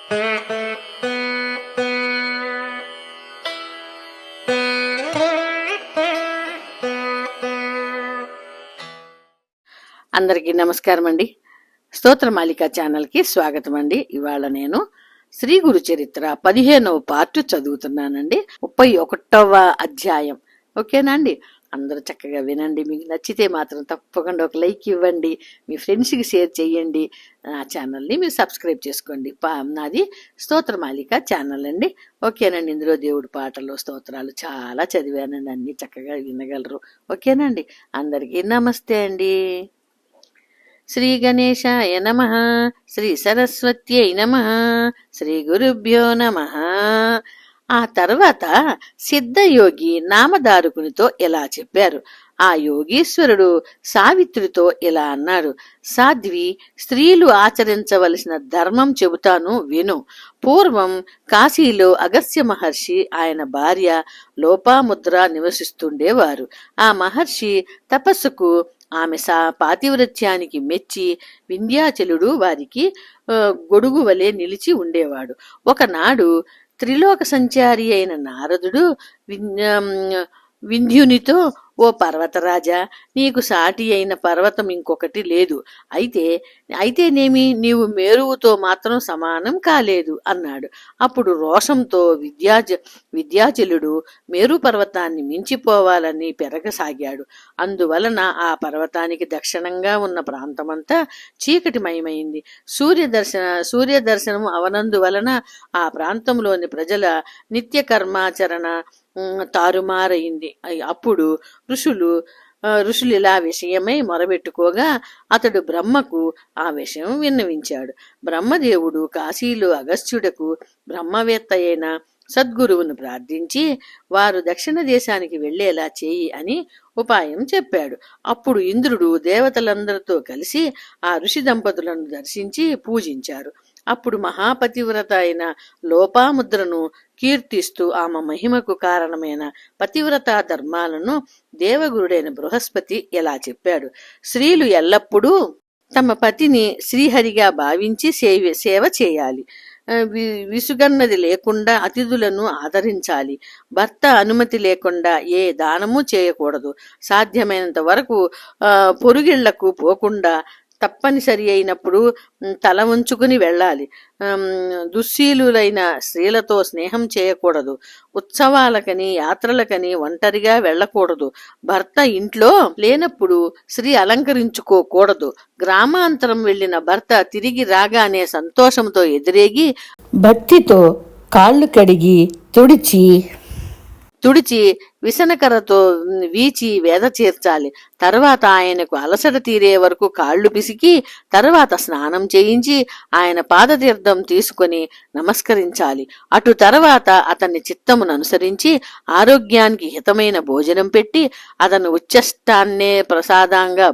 అందరికీ నమస్కారం అండి. స్తోత్రమాలిక ఛానల్కి స్వాగతం అండి. ఇవాళ నేను శ్రీ గురు చరిత్ర 15వ పార్ట్ చదువుతున్నానండి. 31వ అధ్యాయం. ఓకేనా అండి? అందరూ చక్కగా వినండి. మీకు నచ్చితే మాత్రం తప్పకుండా ఒక లైక్ ఇవ్వండి, మీ ఫ్రెండ్స్కి షేర్ చేయండి, నా ఛానల్ని మీరు సబ్స్క్రైబ్ చేసుకోండి. నాది స్తోత్రమాలిక ఛానల్ అండి. ఓకేనండి. ఇందులో దేవుడి పాటలు, స్తోత్రాలు చాలా చదివానండి, అన్ని చక్కగా వినగలరు. ఓకేనండి. అందరికీ నమస్తే అండి. శ్రీ గణేశాయ నమః, శ్రీ సరస్వత్యై నమః, శ్రీ గురుభ్యో నమః. ఆ తర్వాత సిద్ధయోగి నామధారకునితో ఇలా చెప్పారు. ఆ యోగీశ్వరుడు సావిత్రితో ఇలా అన్నాడు. సాధ్వి, స్త్రీలు ఆచరించవలసిన ధర్మం చెబుతాను విను. పూర్వం కాశీలో అగస్త్య మహర్షి, ఆయన భార్య లోపాముద్ర నివసిస్తుండేవారు. ఆ మహర్షి తపస్సుకు, ఆమె పాతివ్రత్యానికి మెచ్చి వింధ్యాచలుడు వారికి గొడుగు వలె నిలిచి ఉండేవాడు. ఒకనాడు త్రిలోక సంచారి అయిన నారదుడు వింధ్యునితో, ఓ పర్వతరాజా, నీకు సాటి అయిన పర్వతం ఇంకొకటి లేదు. అయితేనేమి, నీవు మేరువుతో మాత్రం సమానం కాలేదు అన్నాడు. అప్పుడు రోషంతో విద్యాచలుడు మేరు పర్వతాన్ని మించిపోవాలని పెరగసాగాడు. అందువలన ఆ పర్వతానికి దక్షిణంగా ఉన్న ప్రాంతమంతా చీకటిమయమైంది. సూర్యదర్శనం అవనందువలన ఆ ప్రాంతంలోని ప్రజల నిత్య కర్మాచరణ తారుమారైంది. అప్పుడు ఋషులు ఇలా విషయమై మొరబెట్టుకోగా అతడు బ్రహ్మకు ఆ విషయం విన్నవించాడు. బ్రహ్మదేవుడు కాశీలో అగస్త్యుడకు బ్రహ్మవేత్త అయిన సద్గురువును ప్రార్థించి వారు దక్షిణ దేశానికి వెళ్లేలా చేయి అని ఉపాయం చెప్పాడు. అప్పుడు ఇంద్రుడు దేవతలందరితో కలిసి ఆ ఋషి దంపతులను దర్శించి పూజించారు. అప్పుడు మహాపతివ్రత అయిన లోపాముద్రను కీర్తిస్తూ ఆమె మహిమకు కారణమైన పతివ్రత ధర్మాలను దేవగురుడైన బృహస్పతి ఇలా చెప్పాడు. స్త్రీలు ఎల్లప్పుడూ తమ పతిని శ్రీహరిగా భావించి సేవ చేయాలి. విసుగన్నది లేకుండా అతిథులను ఆదరించాలి. భర్త అనుమతి లేకుండా ఏ దానము చేయకూడదు. సాధ్యమైనంత వరకు పొరుగిళ్లకు పోకుండా తప్పనిసరి అయినప్పుడు తల ఉంచుకుని వెళ్ళాలి. దుశ్శీలులైన స్త్రీలతో స్నేహం చేయకూడదు. ఉత్సవాలకని యాత్రలకని ఒంటరిగా వెళ్ళకూడదు. భర్త ఇంట్లో లేనప్పుడు స్త్రీ అలంకరించుకోకూడదు. గ్రామాంతరం వెళ్లిన భర్త తిరిగి రాగానే సంతోషంతో ఎదురేగి భక్తితో కాళ్ళు కడిగి తుడిచి విసనకరతో వీచి వేద చేర్చాలి. తర్వాత ఆయనకు అలసట తీరే వరకు కాళ్లు పిసికి తర్వాత స్నానం చేయించి ఆయన పాదతీర్థం తీసుకొని నమస్కరించాలి. అటు తర్వాత అతన్ని చిత్తమును అనుసరించి ఆరోగ్యానికి హితమైన భోజనం పెట్టి అతను ఉచ్చష్టాన్నే ప్రసాదంగా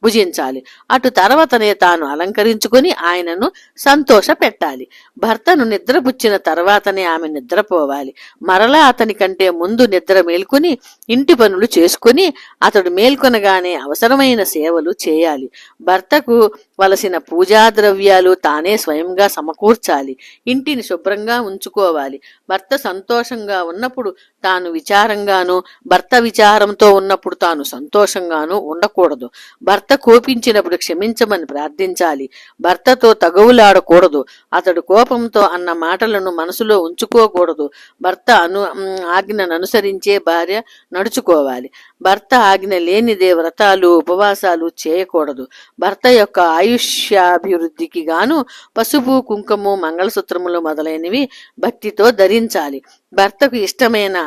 భుజించాలి. అటు తర్వాతనే తాను అలంకరించుకొని ఆయనను సంతోష పెట్టాలి. భర్తను నిద్రపుచ్చిన తర్వాతనే ఆమె నిద్రపోవాలి. మరలా అతని కంటే ముందు నిద్ర మేల్కొని ఇంటి పనులు చేసుకుని అతడు మేల్కొనగానే అవసరమైన సేవలు చేయాలి. భర్తకు వలసిన పూజా ద్రవ్యాలు తానే స్వయంగా సమకూర్చాలి. ఇంటిని శుభ్రంగా ఉంచుకోవాలి. భర్త సంతోషంగా ఉన్నప్పుడు తాను విచారంగాను, భర్త విచారంతో ఉన్నప్పుడు తాను సంతోషంగాను ఉండకూడదు. భర్త కోపించినప్పుడు క్షమించమని ప్రార్థించాలి. భర్తతో తగవులాడకూడదు. అతడు కోపంతో అన్న మాటలను మనసులో ఉంచుకోకూడదు. భర్త ఆజ్ఞను అనుసరించే భార్య నడుచుకోవాలి. భర్త ఆజ్ఞ లేనిదే వ్రతాలు ఉపవాసాలు చేయకూడదు. భర్త యొక్క ఆయుష్యాభివృద్ధికి గాను పసుపు, కుంకుమ, మంగళసూత్రములు మొదలైనవి భక్తితో ధరించాలి. భర్తకు ఇష్టమైన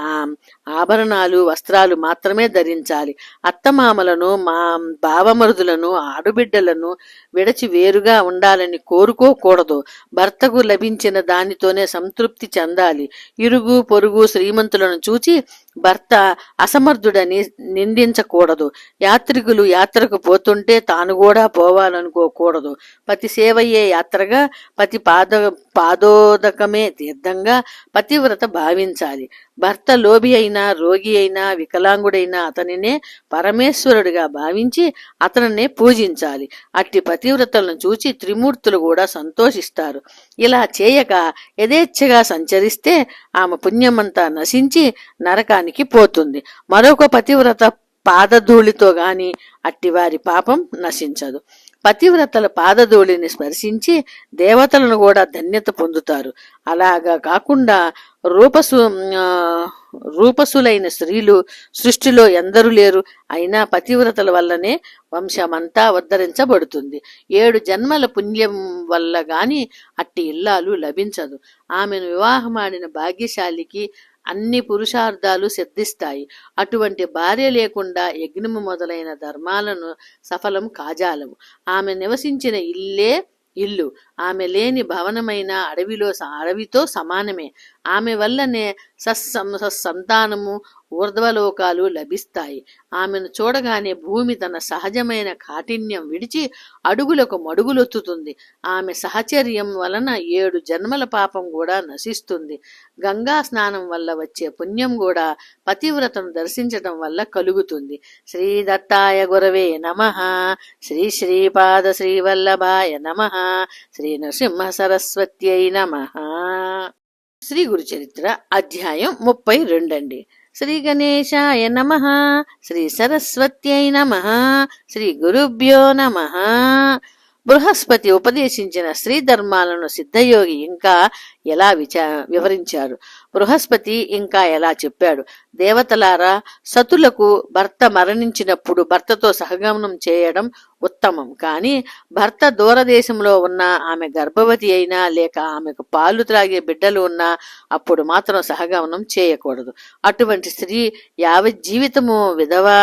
ఆభరణాలు, వస్త్రాలు మాత్రమే ధరించాలి. అత్తమామలను, బావమరుదులను, ఆడుబిడ్డలను విడచి వేరుగా ఉండాలని కోరుకోకూడదు. భర్తకు లభించిన దానితోనే సంతృప్తి చెందాలి. ఇరుగు పొరుగు శ్రీమంతులను చూచి భర్త అసమర్థుడని నిందించకూడదు. యాత్రికులు యాత్రకు పోతుంటే తాను కూడా పోవాలనుకోకూడదు. పతి సేవయే యాత్రగా, పతి పాదోదకమే తీర్థంగా పతివ్రత భావించాలి. భర్త లోభి అయినా, రోగి అయినా, వికలాంగుడైనా అతనినే పరమేశ్వరుడిగా భావించి అతనినే పూజించాలి. అట్టి పతివ్రతలను చూచి త్రిమూర్తులు కూడా సంతోషిస్తారు. ఇలా చేయక యథేచ్ఛగా సంచరిస్తే ఆమె పుణ్యమంతా నశించి నరకానికి పోతుంది. మరొక పతివ్రత పాదధూళితో గాని అట్టివారి పాపం నశించదు. పతివ్రతల పాదధూళిని స్పర్శించి దేవతలను కూడా ధన్యత పొందుతారు. అలాగా కాకుండా రూపసులైన స్త్రీలు సృష్టిలో ఎందరూ లేరు. అయినా పతివ్రతల వల్లనే వంశమంతా ఉద్ధరించబడుతుంది. 7 జన్మల పుణ్యం వల్ల గాని అట్టి ఇల్లాలు లభించదు. ఆమెను వివాహమాడిన భాగ్యశాలికి అన్ని పురుషార్థాలు సిద్ధిస్తాయి. అటువంటి భార్య లేకుండా యజ్ఞము మొదలైన ధర్మాలను సఫలం కాజాలవు. ఆమె నివసించిన ఇల్లే ఇల్లు, ఆమె లేని భవనమైన అడవితో సమానమే. ఆమె వల్లనే సత్సంతానము, ఊర్ధ్వలోకాలు లభిస్తాయి. ఆమెను చూడగానే భూమి తన సహజమైన కాఠిన్యం విడిచి అడుగులకు మడుగులొత్తుతుంది. ఆమె సహచర్యం వలన 7 జన్మల పాపం కూడా నశిస్తుంది. గంగా స్నానం వల్ల వచ్చే పుణ్యం కూడా పతివ్రతను దర్శించటం వల్ల కలుగుతుంది. శ్రీ దత్తాయ గురవే నమః. శ్రీ శ్రీపాద శ్రీవల్లభాయ నమః. శ్రీ నృసింహ సరస్వత్యై నమః. శ్రీ గురు చరిత్ర అధ్యాయం 32 అండి. శ్రీ గణేశాయ నమః. శ్రీ సరస్వత్యై నమః. శ్రీ గురుభ్యో నమః. బృహస్పతి ఉపదేశించిన స్త్రీ ధర్మాలను సిద్ధయోగి ఇంకా ఎలా వివరించారు. బృహస్పతి ఇంకా ఎలా చెప్పాడు. దేవతలారా, సతులకు భర్త మరణించినప్పుడు భర్తతో సహగమనం చేయడం ఉత్తమం. కానీ భర్త దూరదేశంలో ఉన్నా, ఆమె గర్భవతి అయినా, లేక ఆమెకు పాలు త్రాగే బిడ్డలు ఉన్నా అప్పుడు మాత్రం సహగమనం చేయకూడదు. అటువంటి స్త్రీ యావజ్జీవితము విధవా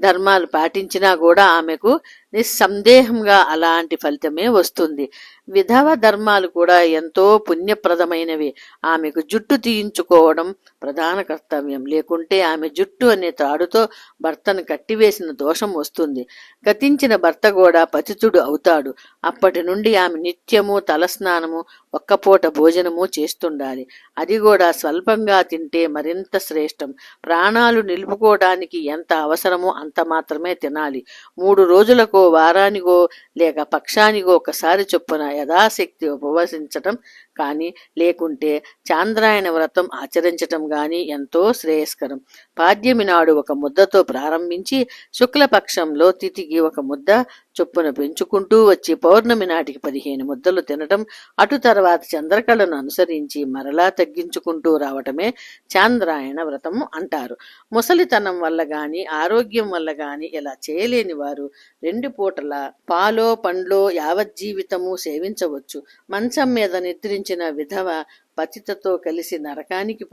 ధర్మాలు పాటించినా కూడా ఆమెకు నిస్సందేహంగా అలాంటి ఫలితమే వస్తుంది. విధవ ధర్మాలు కూడా ఎంతో పుణ్యప్రదమైనవి. ఆమెకు జుట్టు తీయించుకోవడం ప్రధాన కర్తవ్యం. లేకుంటే ఆమె జుట్టు అనే తాడుతో భర్తను కట్టివేసిన దోషం వస్తుంది. గతించిన భర్త కూడా పతితుడు అవుతాడు. అప్పటి నుండి ఆమె నిత్యము తలస్నానము, ఒక్కపూట భోజనము చేస్తుండాలి. అది కూడా స్వల్పంగా తింటే మరింత శ్రేష్టం. ప్రాణాలు నిలుపుకోవడానికి ఎంత అవసరమో అంత మాత్రమే తినాలి. 3 రోజులకో, వారానికో, లేక పక్షానికో ఒకసారి చొప్పున యథాశక్తి ఉపవసించటం కానీ, లేకుంటే చాంద్రాయణ వ్రతం ఆచరించటం గాని ఎంతో శ్రేయస్కరం. పాడ్యమి నాడు 1 ముద్దతో ప్రారంభించి శుక్లపక్షంలో తిథికి 1 ముద్ద చొప్పున పెంచుకుంటూ వచ్చి పౌర్ణమి నాటికి 15 ముద్దలు తినటం, అటు తర్వాత చంద్రకళను అనుసరించి మరలా తగ్గించుకుంటూ రావటమే చాంద్రాయణ వ్రతము అంటారు. ముసలితనం వల్ల గాని, ఆరోగ్యం వల్ల గాని ఇలా చేయలేని వారు 2 పూటల పాలో పండ్లో యావజ్జీవితము సేవించవచ్చు. మంచం మీద నిద్రించిన విధవ పతితో కలిసి నరకానికి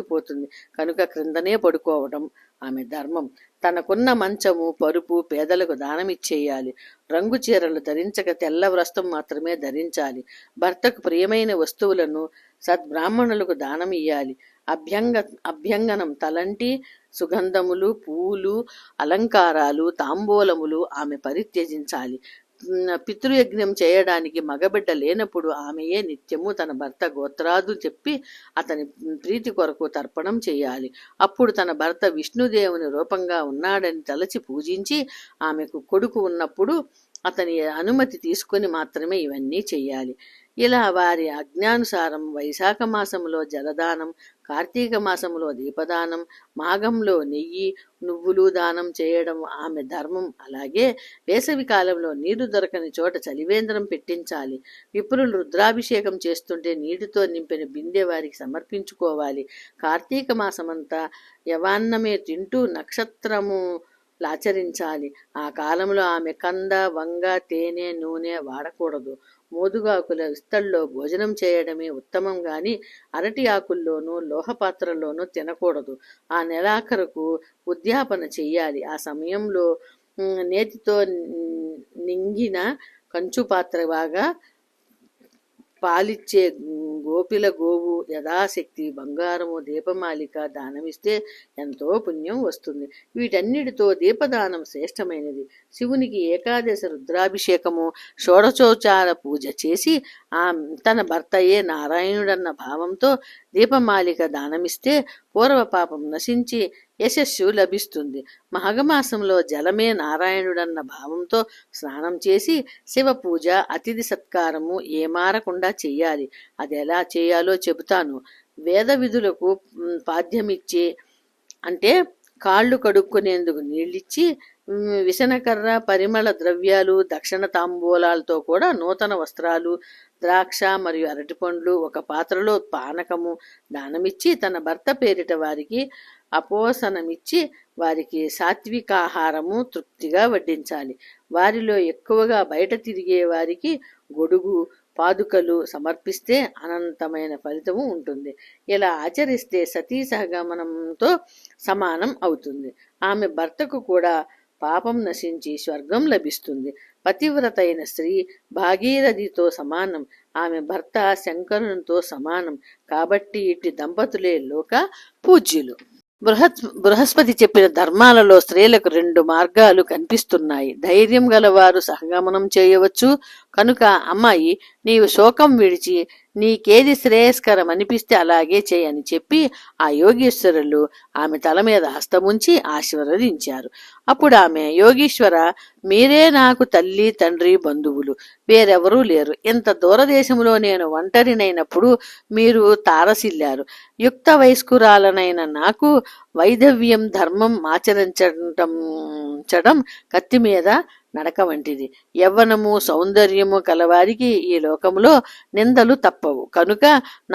పోతుంది కనుక క్రిందనే పడుకోవడం ఆమె ధర్మం. తనకున్న మంచము, పరుపు పేదలకు దానమిచ్చేయాలి. రంగు చీరలు ధరించక తెల్ల వస్త్రం మాత్రమే ధరించాలి. భర్తకు ప్రియమైన వస్తువులను సద్బ్రాహ్మణులకు దానమియ్యాలి. అభ్యంగనం తలంటి సుగంధములు, పూలు, అలంకారాలు, తాంబూలములు ఆమె పరిత్యజించాలి. పితృయజ్ఞం చేయడానికి మగబిడ్డ లేనప్పుడు ఆమెయే నిత్యము తన భర్త గోత్రాదు చెప్పి అతని ప్రీతి కొరకు తర్పణం చేయాలి. అప్పుడు తన భర్త విష్ణుదేవుని రూపంగా ఉన్నాడని తలచి పూజించి, ఆమెకు కొడుకు ఉన్నప్పుడు అతని అనుమతి తీసుకుని మాత్రమే ఇవన్నీ చెయ్యాలి. ఇలా వారి ఆజ్ఞానుసారం వైశాఖ మాసంలో జలదానం, కార్తీక మాసంలో దీపదానం, మాఘంలో నెయ్యి, నువ్వులు దానం చేయడం ఆమె ధర్మం. అలాగే వేసవి కాలంలో నీరు దొరకని చోట చలివేంద్రం పెట్టించాలి. విప్రులు రుద్రాభిషేకం చేస్తుంటే నీటితో నింపిన బిందె వారికి సమర్పించుకోవాలి. కార్తీక మాసమంతా యవాన్నమే తింటూ నక్షత్రము లాచరించాలి. ఆ కాలంలో ఆమె కంద, వంగ, తేనె, నూనె వాడకూడదు. మోదుగాకుల విస్తల్లో భోజనం చేయడమే ఉత్తమం గాని అరటి ఆకుల్లోనూ లోహపాత్రల్లోనూ తినకూడదు. ఆ నెలాఖరుకు ఉద్యాపన చెయ్యాలి. ఆ సమయంలో నేతితో నింగిన కంచు పాత్ర బాగా పాలిచ్చే గోపిల గోవు యథాశక్తి బంగారము దీపమాలిక దానమిస్తే ఎంతో పుణ్యం వస్తుంది. వీటన్నిటితో దీపదానం శ్రేష్టమైనది. శివునికి ఏకాదశి రుద్రాభిషేకము షోడశోచార పూజ చేసి తన భర్తయే నారాయణుడన్న భావంతో దీపమాలిక దానమిస్తే పూర్వపాపం నశించి యశస్సు లభిస్తుంది. మాఘమాసంలో జలమే నారాయణుడన్న భావంతో స్నానం చేసి శివ పూజ అతిథి సత్కారము ఏమారకుండా చెయ్యాలి. అది ఎలా చేయాలో చెబుతాను. వేద విధులకు పాద్యమిచ్చి అంటే కాళ్ళు కడుక్కునేందుకు నీళ్ళిచ్చి విసనకర్ర పరిమళ ద్రవ్యాలు దక్షిణ తాంబూలాలతో కూడా నూతన వస్త్రాలు ద్రాక్ష మరియు అరటిపండ్లు ఒక పాత్రలో పానకము దానమిచ్చి తన భర్త పేరిట వారికి అపోసనమిచ్చి వారికి సాత్వికాహారము తృప్తిగా వడ్డించాలి. వారిలో ఎక్కువగా బయట తిరిగే వారికి గొడుగు పాదుకలు సమర్పిస్తే అనంతమైన ఫలితము ఉంటుంది. ఇలా ఆచరిస్తే సతీ సహగమనంతో సమానం అవుతుంది. ఆమె భర్తకు కూడా పాపం నశించి స్వర్గం లభిస్తుంది. పతివ్రత అయిన స్త్రీ భాగీరథితో సమానం. ఆమె భర్త శంకరునితో సమానం. కాబట్టి ఇట్టి దంపతులే లోక పూజ్యులు. బృహస్పతి చెప్పిన ధర్మాలలో స్త్రీలకు 2 మార్గాలు కనిపిస్తున్నాయి. ధైర్యం గలవారు సహగమనం చేయవచ్చు. కనుక అమ్మాయి, నీవు శోకం విడిచి నీకేది శ్రేయస్కరం అనిపిస్తే అలాగే చేయని చెప్పి ఆ యోగీశ్వరులు ఆమె తల మీద హస్తముంచి ఆశీర్వదించారు. అప్పుడు ఆమె, యోగీశ్వర, మీరే నాకు తల్లి తండ్రి బంధువులు, వేరెవరూ లేరు. ఇంత దూరదేశంలో నేను ఒంటరినైనప్పుడు మీరు తారసిల్లారు. యుక్త వయస్కురాలనైన నాకు వైధవ్యం ధర్మం ఆచరించడం కత్తి మీద నడక వంటిది. యవ్వనము సౌందర్యము కలవారికి ఈ లోకములో నిందలు తప్పవు. కనుక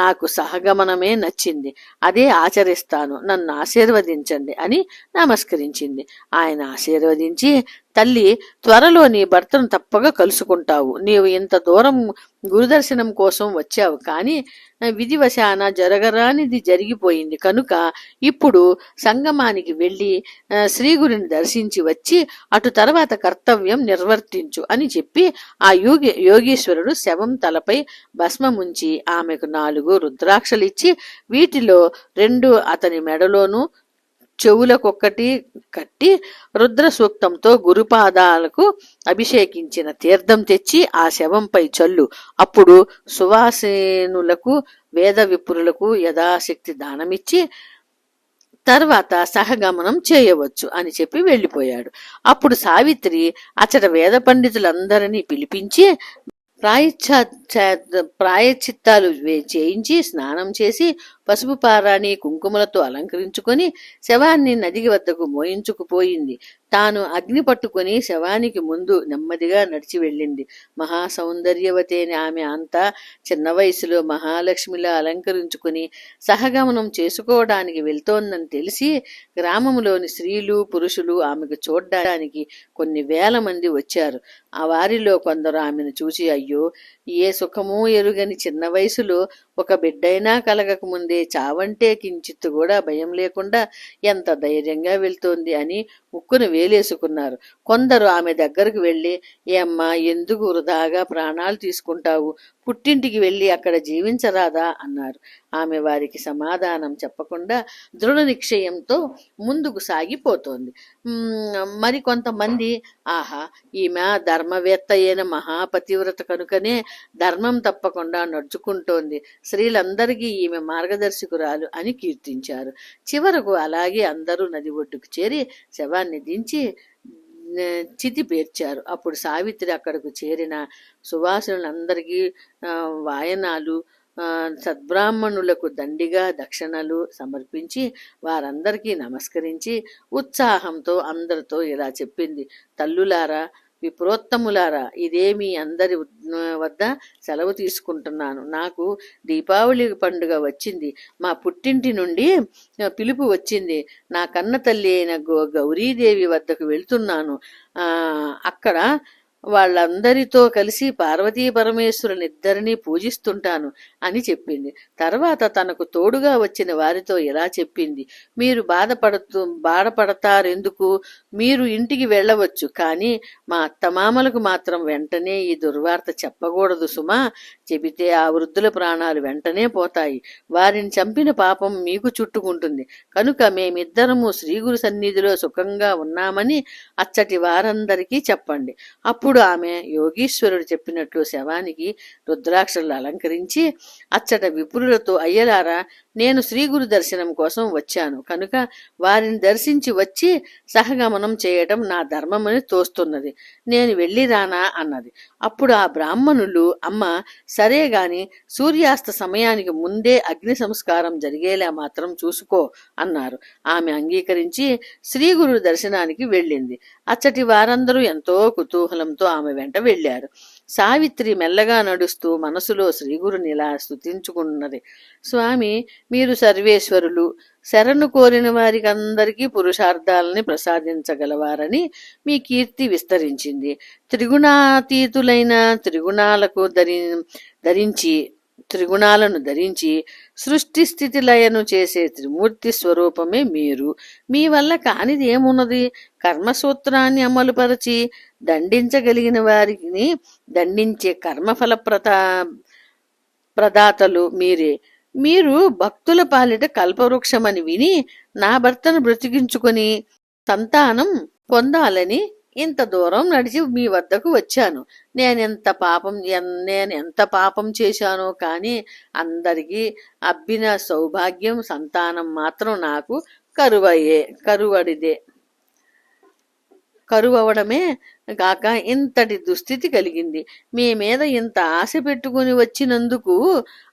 నాకు సహగమనమే నచ్చింది. అదే ఆచరిస్తాను. నన్ను ఆశీర్వదించండి అని నమస్కరించింది. ఆయన ఆశీర్వదించి, తల్లి, త్వరలో నీ భర్తను తప్పగా కలుసుకుంటావు. నీవు ఇంత దూరం గురుదర్శనం కోసం వచ్చావు, కానీ విధివశాన జరగరానిది జరిగిపోయింది. కనుక ఇప్పుడు సంగమానికి వెళ్ళి శ్రీగురిని దర్శించి వచ్చి అటు తర్వాత కర్తవ్యం నిర్వర్తించు అని చెప్పి ఆ యోగీశ్వరుడు శవం తలపై భస్మముంచి ఆమెకు 4 రుద్రాక్షలిచ్చి వీటిలో 2 అతని మెడలోనూ చెవులకొక్కటి కట్టి రుద్ర సూక్తంతో గురుపాదాలకు అభిషేకించిన తీర్థం తెచ్చి ఆ శవంపై చల్లు. అప్పుడు సువాసేనులకు వేద విపురులకు యథాశక్తి దానమిచ్చి తర్వాత సహగమనం చేయవచ్చు అని చెప్పి వెళ్ళిపోయాడు. అప్పుడు సావిత్రి అచట వేద పండితులందరినీ పిలిపించి ప్రాయశ్చిత్తాలు చేయించి స్నానం చేసి పసుపు పారాని కుంకుమలతో అలంకరించుకొని శవాన్ని నది వద్దకు మోయించుకుపోయింది. తాను అగ్ని పట్టుకుని శవానికి ముందు నెమ్మదిగా నడిచి వెళ్ళింది. మహాసౌందర్యవతేని ఆమె అంతా చిన్న వయసులో మహాలక్ష్మిలా అలంకరించుకుని సహగమనం చేసుకోవడానికి వెళ్తోందని తెలిసి గ్రామంలోని స్త్రీలు పురుషులు ఆమెకు చూడ్డానికి కొన్ని వేల మంది వచ్చారు. ఆ వారిలో కొందరు ఆమెను చూసి, అయ్యో, ఏ సుఖమూ ఎరుగని చిన్న వయసులో ఒక బిడ్డైనా కలగక ముందే చావంటే కించిత్తు కూడా భయం లేకుండా ఎంత ధైర్యంగా వెళ్తోంది అని ముక్కును వేలేసుకున్నారు. కొందరు ఆమె దగ్గరకు వెళ్ళి, ఏమ్మా, ఎందుకు వృధాగా ప్రాణాలు తీసుకుంటావు? పుట్టింటికి వెళ్ళి అక్కడ జీవించరాదా అన్నారు. ఆమె వారికి సమాధానం చెప్పకుండా దృఢ నిశ్చయంతో ముందుకు సాగిపోతోంది. మరికొంతమంది, ఆహా, ఈమె ధర్మవేత్త అయిన మహాపతివ్రత కనుకనే ధర్మం తప్పకుండా నడుచుకుంటోంది. స్త్రీలందరికీ ఈమె మార్గదర్శకురాలు అని కీర్తించారు. చివరకు అలాగే అందరూ నది ఒడ్డుకు చేరి శవాన్ని దించి చితి పేర్చారు. అప్పుడు సావిత్రి అక్కడకు చేరిన సువాసులందరికీ వాయనాలు సద్బ్రాహ్మణులకు దండిగా దక్షిణలు సమర్పించి వారందరికీ నమస్కరించి ఉత్సాహంతో అందరితో ఇలా చెప్పింది. తల్లులారా, విప్రోత్తములారా, ఇదే మీ అందరి వద్ద సెలవు తీసుకుంటున్నాను. నాకు దీపావళి పండుగ వచ్చింది. మా పుట్టింటి నుండి పిలుపు వచ్చింది. నా కన్న తల్లి అయిన గౌరీదేవి వద్దకు వెళ్తున్నాను. అక్కడ వాళ్ళందరితో కలిసి పార్వతీ పరమేశ్వరునిద్దరినీ పూజిస్తుంటాను అని చెప్పింది. తర్వాత తనకు తోడుగా వచ్చిన వారితో ఇలా చెప్పింది, మీరు బాధపడతారెందుకు? మీరు ఇంటికి వెళ్ళవచ్చు, కానీ మా అత్తమామలకు మాత్రం వెంటనే ఈ దుర్వార్త చెప్పకూడదు సుమా. చెబితే ఆ వృద్ధుల ప్రాణాలు వెంటనే పోతాయి. వారిని చంపిన పాపం మీకు చుట్టుకుంటుంది. కనుక మేమిద్దరము శ్రీగురు సన్నిధిలో సుఖంగా ఉన్నామని అచ్చటి వారందరికీ చెప్పండి. అప్పుడు ఆమె యోగీశ్వరుడు చెప్పినట్లు శవానికి రుద్రాక్షలు అలంకరించి అచ్చట విపురులతో, అయ్యలారా, నేను శ్రీగురు దర్శనం కోసం వచ్చాను కనుక వారిని దర్శించి వచ్చి సహగమనం చేయటం నా ధర్మమని తోస్తున్నది. నేను వెళ్ళిరానా అన్నది. అప్పుడు ఆ బ్రాహ్మణులు, అమ్మ సరే గాని సూర్యాస్త సమయానికి ముందే అగ్ని సంస్కారం జరిగేలా మాత్రం చూసుకో అన్నారు. ఆమె అంగీకరించి శ్రీగురు దర్శనానికి వెళ్ళింది. అచ్చటి వారందరూ ఎంతో కుతూహలంతో ఆమె వెంట వెళ్లారు. సావిత్రి మెల్లగా నడుస్తూ మనసులో శ్రీగురునిలా స్తుతించుకున్నది. స్వామి, మీరు సర్వేశ్వరులు, శరణు కోరిన వారికి అందరికీ పురుషార్థాలని ప్రసాదించగలవారని మీ కీర్తి విస్తరించింది. త్రిగుణాతీతులైన త్రిగుణాలను ధరించి సృష్టి స్థితి లయను చేసే త్రిమూర్తి స్వరూపమే మీరు. మీ వల్ల కానిది ఏమున్నది? కర్మసూత్రాన్ని అమలుపరచి దండించగలిగిన వారిని దండించే కర్మఫల ప్రదాతలు మీరే. మీరు భక్తుల పాలిట కల్పవృక్షమని విని నా భర్తను బ్రతికించుకొని సంతానం పొందాలని ఇంత దూరం నడిచి మీ వద్దకు వచ్చాను. నేనెంత పాపం చేశానో కానీ అందరికీ అబ్బిన సౌభాగ్యం సంతానం మాత్రం నాకు కరువవడమే కాక ఇంతటి దుస్థితి కలిగింది. మీ మీద ఇంత ఆశ పెట్టుకుని వచ్చినందుకు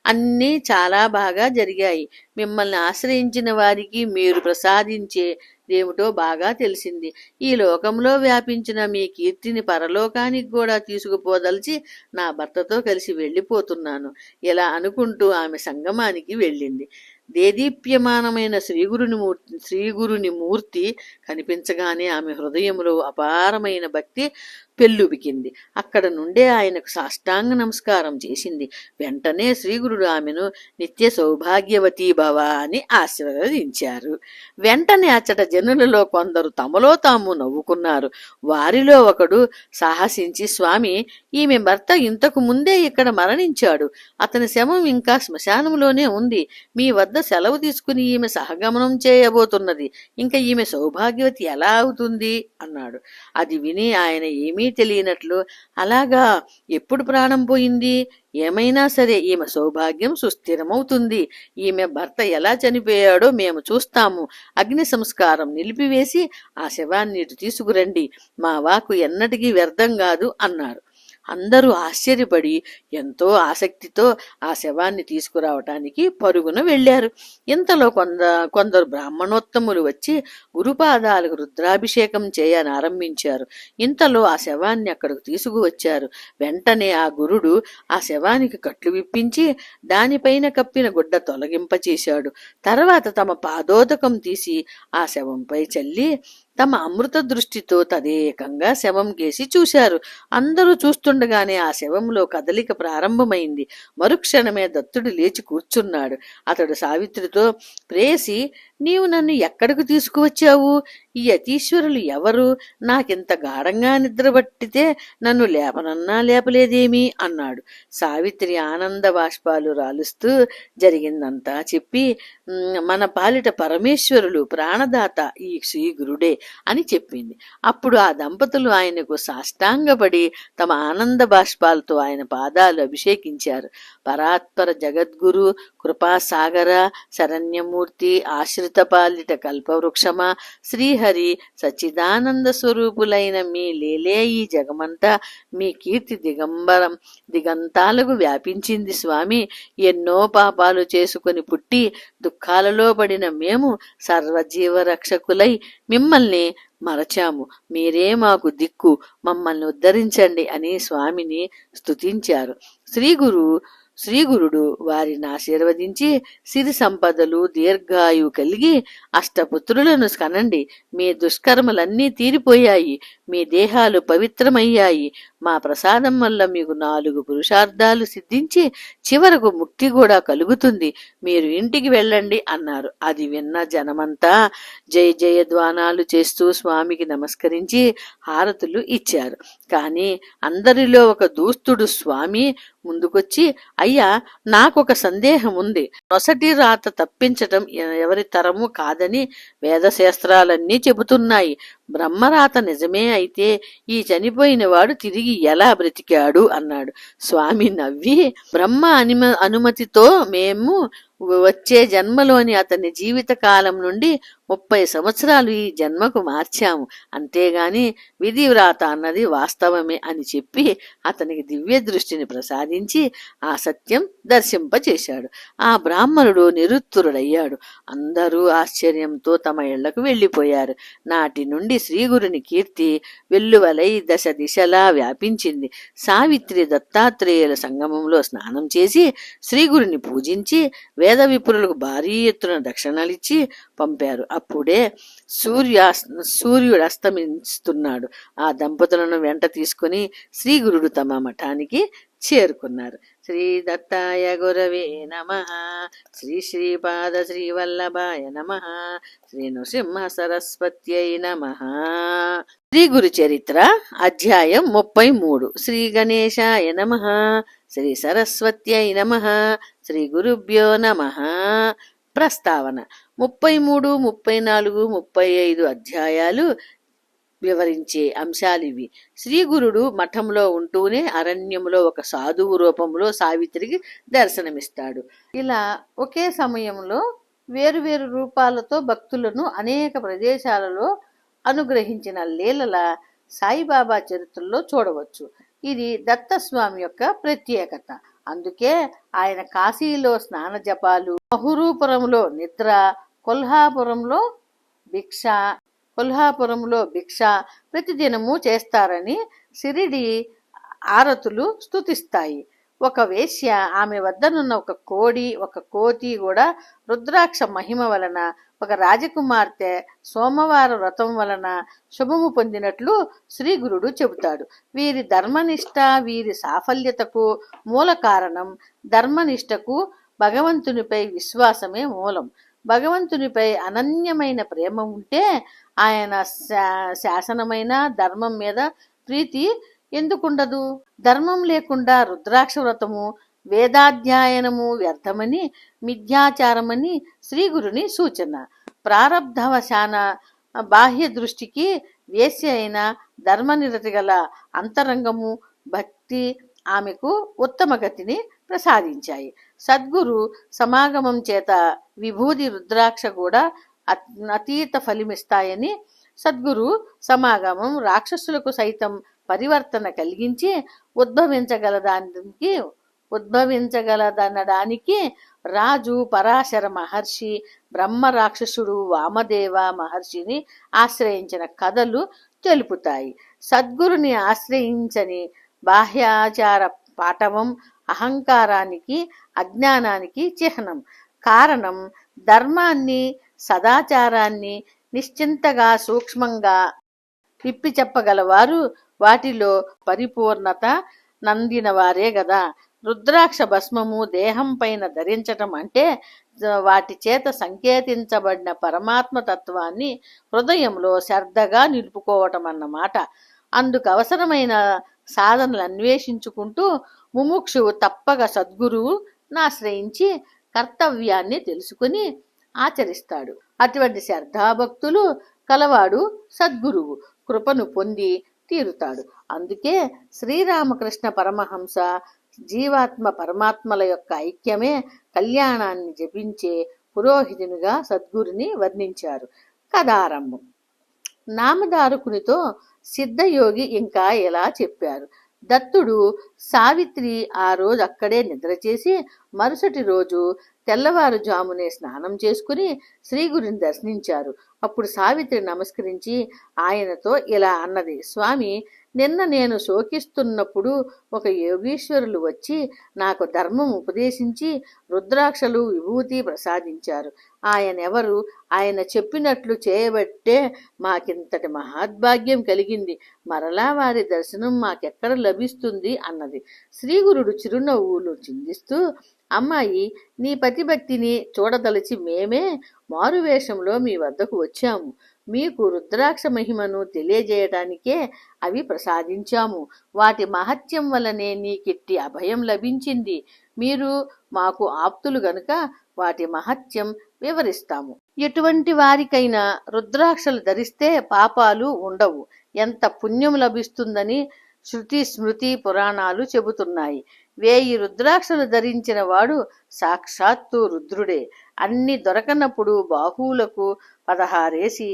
అన్నీ చాలా బాగా జరిగాయి. మిమ్మల్ని ఆశ్రయించిన వారికి మీరు ప్రసాదించే దేవుటో బాగా తెలిసింది. ఈ లోకంలో వ్యాపించిన మీ కీర్తిని పరలోకానికి కూడా తీసుకుపోదలిచి నా భర్తతో కలిసి వెళ్ళిపోతున్నాను. ఇలా అనుకుంటూ ఆమె సంగమానికి వెళ్ళింది. దేదీప్యమానమైన శ్రీగురుని మూర్తి కనిపించగానే ఆమె హృదయంలో అపారమైన భక్తి పెల్లుబికింది. అక్కడ నుండే ఆయనకు సాష్టాంగ నమస్కారం చేసింది. వెంటనే శ్రీగురుడు ఆమెను నిత్య సౌభాగ్యవతీ భవ అని ఆశీర్వదించారు. వెంటనే అచ్చట జనులలో కొందరు తమలో తాము నవ్వుకున్నారు. వారిలో ఒకడు సాహసించి, స్వామి, ఈమె భర్త ఇంతకు ముందే ఇక్కడ మరణించాడు. అతని శవం ఇంకా శ్మశానంలోనే ఉంది. మీ వద్ద సెలవు తీసుకుని ఈమె సహగమనం చేయబోతున్నది. ఇంకా ఈమె సౌభాగ్యవతి ఎలా అవుతుంది అన్నాడు. అది విని ఆయన ఏమీ తెలియనట్లు, అలాగా, ఎప్పుడు ప్రాణం పోయింది? ఏమైనా సరే ఈమె సౌభాగ్యం సుస్థిరమవుతుంది. ఈమె భర్త ఎలా చనిపోయాడో మేము చూస్తాము. అగ్ని సంస్కారం నిలిపివేసి ఆ శవాన్ని ఇటు తీసుకురండి. మా వాకు ఎన్నటికీ వ్యర్థం కాదు అన్నారు. అందరూ ఆశ్చర్యపడి ఎంతో ఆసక్తితో ఆ శవాన్ని తీసుకురావటానికి పరుగున వెళ్లారు. ఇంతలో కొందరు బ్రాహ్మణోత్తములు వచ్చి గురుపాదాలకు రుద్రాభిషేకం చేయనారంభించారు. ఇంతలో ఆ శవాన్ని అక్కడికి తీసుకువచ్చారు. వెంటనే ఆ గురుడు ఆ శవానికి కట్లు విప్పించి దానిపైన కప్పిన గుడ్డ తొలగింపచేశాడు. తర్వాత తమ పాదోదకం తీసి ఆ శవంపై చల్లి తమ అమృత దృష్టితో తదేకంగా శవం కేసి చూశారు. అందరూ చూస్తుండగానే ఆ శవంలో కదలిక ప్రారంభమైంది. మరుక్షణమే దత్తుడు లేచి కూర్చున్నాడు. అతడు సావిత్రితో, ప్రేయసి, నీవు నన్ను ఎక్కడికి తీసుకువచ్చావు? ఈ యతీశ్వరులు ఎవరు? నాకింత గాఢంగా నిద్రపట్టితే నన్ను లేపనన్నా లేపలేదేమి అన్నాడు. సావిత్రి ఆనంద బాష్పాలు రాలుస్తూ జరిగిందంతా చెప్పి, మన పాలిట పరమేశ్వరులు ప్రాణదాత ఈ శ్రీగురుడే అని చెప్పింది. అప్పుడు ఆ దంపతులు ఆయనకు సాష్టాంగపడి తమ ఆనంద బాష్పాలతో ఆయన పాదాలు అభిషేకించారు. పరాత్పర జగద్గురు, కృపాసాగర, శరణ్యమూర్తి, ఆశ్రిత పాలిట కల్పవృక్షమా, శ్రీహరి, సచ్చిదానంద స్వరూపులైన మీ లేలే ఈ జగమంతా మీ కీర్తి దిగంతాలకు వ్యాపించింది స్వామి. ఎన్నో పాపాలు చేసుకుని పుట్టి దుఃఖాలలో పడిన మేము సర్వజీవరక్షకులై మిమ్మల్ని మరచాము. మీరే మాకు దిక్కు, మమ్మల్ని ఉద్ధరించండి అని స్వామిని స్తుతించారు. శ్రీగురు శ్రీగురుడు వారిని ఆశీర్వదించి సిరి సంపదలు దీర్ఘాయువు కలిగి అష్టపుత్రులను కనండి. మీ దుష్కర్మలన్నీ తీరిపోయాయి, మీ దేహాలు పవిత్రమయ్యాయి. మా ప్రసాదం వల్ల మీకు 4 పురుషార్థాలు సిద్ధించి చివరకు ముక్తి కూడా కలుగుతుంది. మీరు ఇంటికి వెళ్ళండి అన్నారు. అది విన్న జనమంతా జయ జయధ్వానాలు చేస్తూ స్వామికి నమస్కరించి హారతులు ఇచ్చారు. కాని అందరిలో ఒక దూస్తుడు స్వామి ముందుకొచ్చి, అయ్యా, నాకొక సందేహం ఉంది. నొసటి రాత తప్పించటం ఎవరి తరము కాదని వేదశాస్త్రాలన్నీ చెబుతున్నాయి. బ్రహ్మరాత నిజమే అయితే ఈ చనిపోయిన వాడు తిరిగి ఎలా బ్రతికాడు అన్నాడు. స్వామి నవ్వి, బ్రహ్మ అనుమతితో మేము వచ్చే జన్మలోని అతని జీవిత కాలం నుండి 30 సంవత్సరాలు ఈ జన్మకు మార్చాము. అంతేగాని విధి వ్రాత అన్నది వాస్తవమే అని చెప్పి అతనికి దివ్య దృష్టిని ప్రసాదించి ఆ సత్యం దర్శింపచేశాడు. ఆ బ్రాహ్మణుడు నిరుత్తరుడయ్యాడు. అందరూ ఆశ్చర్యంతో తమ ఇళ్లకు వెళ్లిపోయారు. నాటి నుండి శ్రీగురుని కీర్తి వెల్లువలై దశ దిశలా వ్యాపించింది. సావిత్రి దత్తాత్రేయుల సంగమంలో స్నానం చేసి శ్రీగురుని పూజించి వేద విపురులకు భారీ ఎత్తున దక్షిణలిచ్చి పంపారు. అప్పుడే సూర్యుడు అస్తమిస్తున్నాడు. ఆ దంపతులను వెంట తీసుకుని శ్రీగురుడు తమ మఠానికి చేరుకున్నారు. శ్రీ దత్తాయ గురవే నమః. శ్రీ శ్రీపాద శ్రీవల్లభాయ నమః. శ్రీ నృసింహ సరస్వత్యై నమః. శ్రీ గురు చరిత్ర అధ్యాయం 33. శ్రీ గణేశాయ నమః. శ్రీ సరస్వత్యై నమః. శ్రీ గురుభ్యో నమః. ప్రస్తావన 33, 34, 35 అధ్యాయాలు వివరించే అంశాలివి. శ్రీగురుడు మఠంలో ఉంటూనే అరణ్యంలో ఒక సాధువు రూపంలో సావిత్రికి దర్శనమిస్తాడు. ఇలా ఒకే సమయంలో వేరువేరు రూపాలతో భక్తులను అనేక ప్రదేశాలలో అనుగ్రహించిన లీలల సాయిబాబా చరిత్రలో చూడవచ్చు. ఇది దత్తస్వామి యొక్క ప్రత్యేకత. అందుకే ఆయన కాశీలో స్నాన జపాలు, మహురూపురంలో నిద్ర, కొల్హాపురంలో భిక్ష ప్రతిదినము చేస్తారని షిరిడి ఆరతులు స్తుతిస్తాయి. ఒక వేశ్య ఆమె వద్దనున్న ఒక కోడి, ఒక కోతి కూడా రుద్రాక్ష మహిమ వలన, ఒక రాజకుమార్తె సోమవార వ్రతం వలన శుభము పొందినట్లు శ్రీగురుడు చెబుతాడు. వీరి ధర్మనిష్ట, వీరి సాఫల్యతకు మూల కారణం ధర్మనిష్టకు భగవంతునిపై విశ్వాసమే మూలం. భగవంతునిపై అనన్యమైన ప్రేమ ఉంటే ఆయన శాసనమైన ధర్మం మీద ప్రీతి ఎందుకుండదు? ధర్మం లేకుండా రుద్రాక్ష వ్రతము, వేదాధ్యయనము వ్యర్థమని, మిథ్యాచారమని శ్రీగురుని సూచన. ప్రారబ్ధవశాన బాహ్య దృష్టికి వేశ్య అయిన ధర్మనిరతి గల అంతరంగము, భక్తి ఆమెకు ఉత్తమ గతిని ప్రసాదించాయి. సద్గురు సమాగమం చేత విభూది రుద్రాక్ష కూడా అతీత ఫలిమిస్తాయని, సద్గురు సమాగమం రాక్షసులకు సైతం పరివర్తన కలిగించి ఉద్భవించగలదనడానికి రాజు పరాశర మహర్షి బ్రహ్మ రాక్షసుడు వామదేవ మహర్షిని ఆశ్రయించిన కథలు తెలుపుతాయి. సద్గురుని ఆశ్రయించని బాహ్యాచార పాటవం అహంకారానికి, అజ్ఞానానికి చిహ్నం. కారణం ధర్మాన్ని, సదాచారాన్ని నిశ్చింతగా సూక్ష్మంగా విప్పి చెప్పగలవారు వాటిలో పరిపూర్ణత నందిన వారే గదా. రుద్రాక్ష భస్మము దేహం పైన ధరించటం అంటే వాటి చేత సంకేతించబడిన పరమాత్మ తత్వాన్ని హృదయంలో శ్రద్ధగా నిలుపుకోవటం అన్నమాట. అందుకు అవసరమైన సాధనలు అన్వేషించుకుంటూ ముముక్షువు తప్పక సద్గురువు ఆశ్రయించి కర్తవ్యాన్ని తెలుసుకుని ఆచరిస్తాడు. అటువంటి శ్రద్ధాభక్తులు కలవాడు సద్గురువు కృపను పొంది తీరుతాడు. అందుకే శ్రీరామకృష్ణ పరమహంస జీవాత్మ పరమాత్మల యొక్క ఐక్యమే కళ్యాణాన్ని జపించే పురోహితునిగా సద్గురుని వర్ణించారు. కథారంభం. నామధారకునితో సిద్ధయోగి ఇంకా ఎలా చెప్పారు. దత్తుడు సావిత్రి ఆ రోజు అక్కడే నిద్ర చేసి మరుసటి రోజు తెల్లవారుజామునే స్నానం చేసుకుని శ్రీగురిని దర్శించారు. అప్పుడు సావిత్రి నమస్కరించి ఆయనతో ఇలా అన్నది: స్వామి, నిన్న నేను శోకిస్తున్నప్పుడు ఒక యోగీశ్వరులు వచ్చి నాకు ధర్మం ఉపదేశించి రుద్రాక్షలు విభూతి ప్రసాదించారు. ఆయనెవరు? ఆయన చెప్పినట్లు చేయబట్టే మాకింతటి మహాద్భాగ్యం కలిగింది. మరలా వారి దర్శనం మాకెక్కడ లభిస్తుంది అన్నది. శ్రీగురుడు చిరునవ్వులు చిందిస్తూ, అమ్మాయి, నీ పతిభక్తిని చూడదలిచి మేమే మారువేషంలో మీ వద్దకు వచ్చాము. మీకు రుద్రాక్ష మహిమను తెలియజేయడానికే అవి ప్రసాదించాము. వాటి మహత్యం వల్లనే నీకిట్టి అభయం లభించింది. మీరు మాకు ఆప్తులు గనుక వాటి మహత్యం వివరిస్తాము. ఎటువంటి వారికైనా రుద్రాక్షలు ధరిస్తే పాపాలు ఉండవు, ఎంత పుణ్యం లభిస్తుందని శృతి స్మృతి పురాణాలు చెబుతున్నాయి. 1000 రుద్రాక్షలు ధరించిన వాడు సాక్షాత్తు రుద్రుడే. అన్ని దొరకనప్పుడు బాహువులకు 16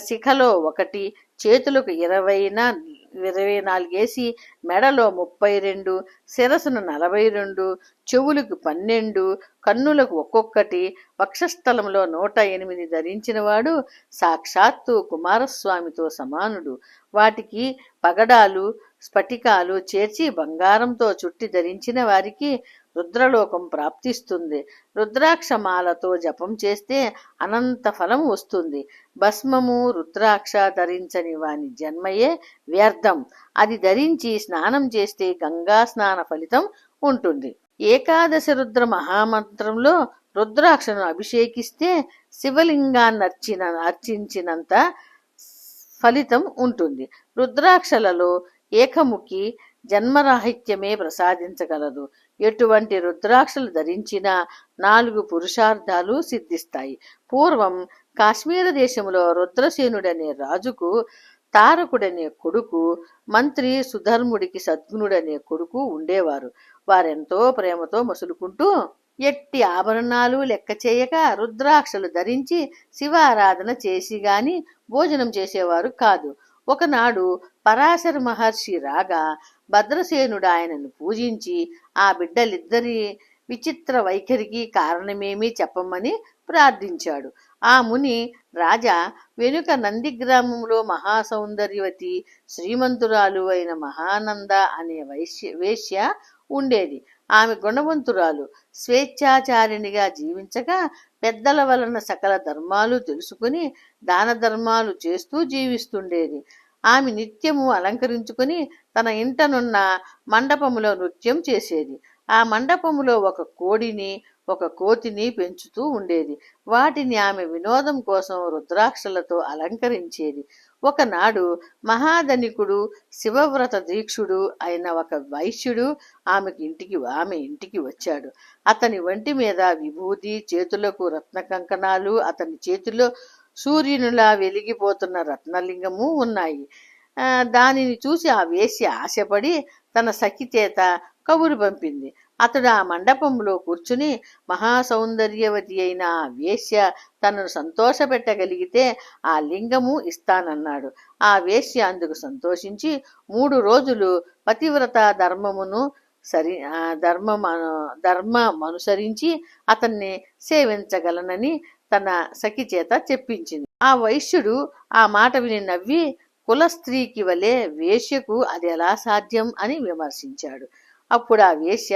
శిఖలో 1, చేతులకు 24 మెడలో 32, శిరసును 42, చెవులకు 12, కన్నులకు ఒక్కొక్కటి, వక్షస్థలంలో 108 ధరించినవాడు సాక్షాత్తు కుమారస్వామితో సమానుడు. వాటికి పగడాలు, స్ఫటికాలు చేర్చి బంగారంతో చుట్టి ధరించిన వారికి రుద్రలోకం ప్రాప్తిస్తుంది. రుద్రాక్షమాలతో జపం చేస్తే అనంత ఫలం వస్తుంది. భస్మము, రుద్రాక్ష ధరించని వాని జన్మయే వ్యర్థం. అది ధరించి స్నానం చేస్తే గంగా స్నాన ఫలితం ఉంటుంది. ఏకాదశ రుద్ర మహామంత్రంలో రుద్రాక్షను అభిషేకిస్తే శివలింగాన్ని అర్చించినంత ఫలితం ఉంటుంది. రుద్రాక్షలలో ఏకముఖి జన్మరాహిత్యమే ప్రసాదించగలదు. ఎటువంటి రుద్రాక్షలు ధరించినా 4 పురుషార్థాలు సిద్ధిస్తాయి. పూర్వం కాశ్మీర దేశంలో రుద్రసేనుడనే రాజుకు తారకుడనే కొడుకు, మంత్రి సుధర్ముడికి సద్గుణుడనే కొడుకు ఉండేవారు. వారెంతో ప్రేమతో మసులుకుంటూ ఎట్టి ఆభరణాలు లెక్క చేయక రుద్రాక్షలు ధరించి శివారాధన చేసి గాని భోజనం చేసేవారు కాదు. ఒకనాడు పరాశర మహర్షి రాగా భద్రసేనుడు ఆయనను పూజించి ఆ బిడ్డలిద్దరి విచిత్ర వైఖరికి కారణమేమీ చెప్పమని ప్రార్థించాడు. ఆ ముని, రాజా, వెనుక నందిగ్రామంలో మహాసౌందర్యవతి శ్రీమంతురాలు అయిన మహానంద అనే వేశ్య ఉండేది. ఆమె గుణవంతురాలు, స్వేచ్ఛాచారిణిగా జీవించగా పెద్దల వలన సకల ధర్మాలు తెలుసుకుని దాన ధర్మాలు చేస్తూ జీవిస్తుండేది. ఆమె నిత్యము అలంకరించుకుని తన ఇంటనున్న మండపములో నృత్యం చేసేది. ఆ మండపములో ఒక కోడిని, ఒక కోతిని పెంచుతూ ఉండేది. వాటిని ఆమె వినోదం కోసం రుద్రాక్షలతో అలంకరించేది. ఒకనాడు మహాధనికుడు, శివవ్రత దీక్షుడు అయిన ఒక వైశ్యుడు ఆమె ఇంటికి వచ్చాడు. అతని వంటి మీద విభూతి, చేతులకు రత్న కంకణాలు, అతని చేతిలో సూర్యునిలా వెలిగిపోతున్న రత్నలింగము ఉన్నాయి. దానిని చూసి ఆ వేశ్య ఆశపడి తన సఖి చేత కబురు పంపింది. అతడు ఆ మండపంలో కూర్చుని మహాసౌందర్యవతి అయిన ఆ వేశ్య తనను సంతోషపెట్టగలిగితే ఆ లింగము ఇస్తానన్నాడు. ఆ వేశ్య అందుకు సంతోషించి 3 రోజులు పతివ్రత ధర్మమనుసరించి అతన్ని సేవించగలనని తన సఖి చేత చెప్పించింది. ఆ వైశ్యుడు ఆ మాట విని నవ్వి, కులస్త్రీకి వలె వేశ్యకు అది ఎలా సాధ్యం అని విమర్శించాడు. అప్పుడు ఆ వేశ్య,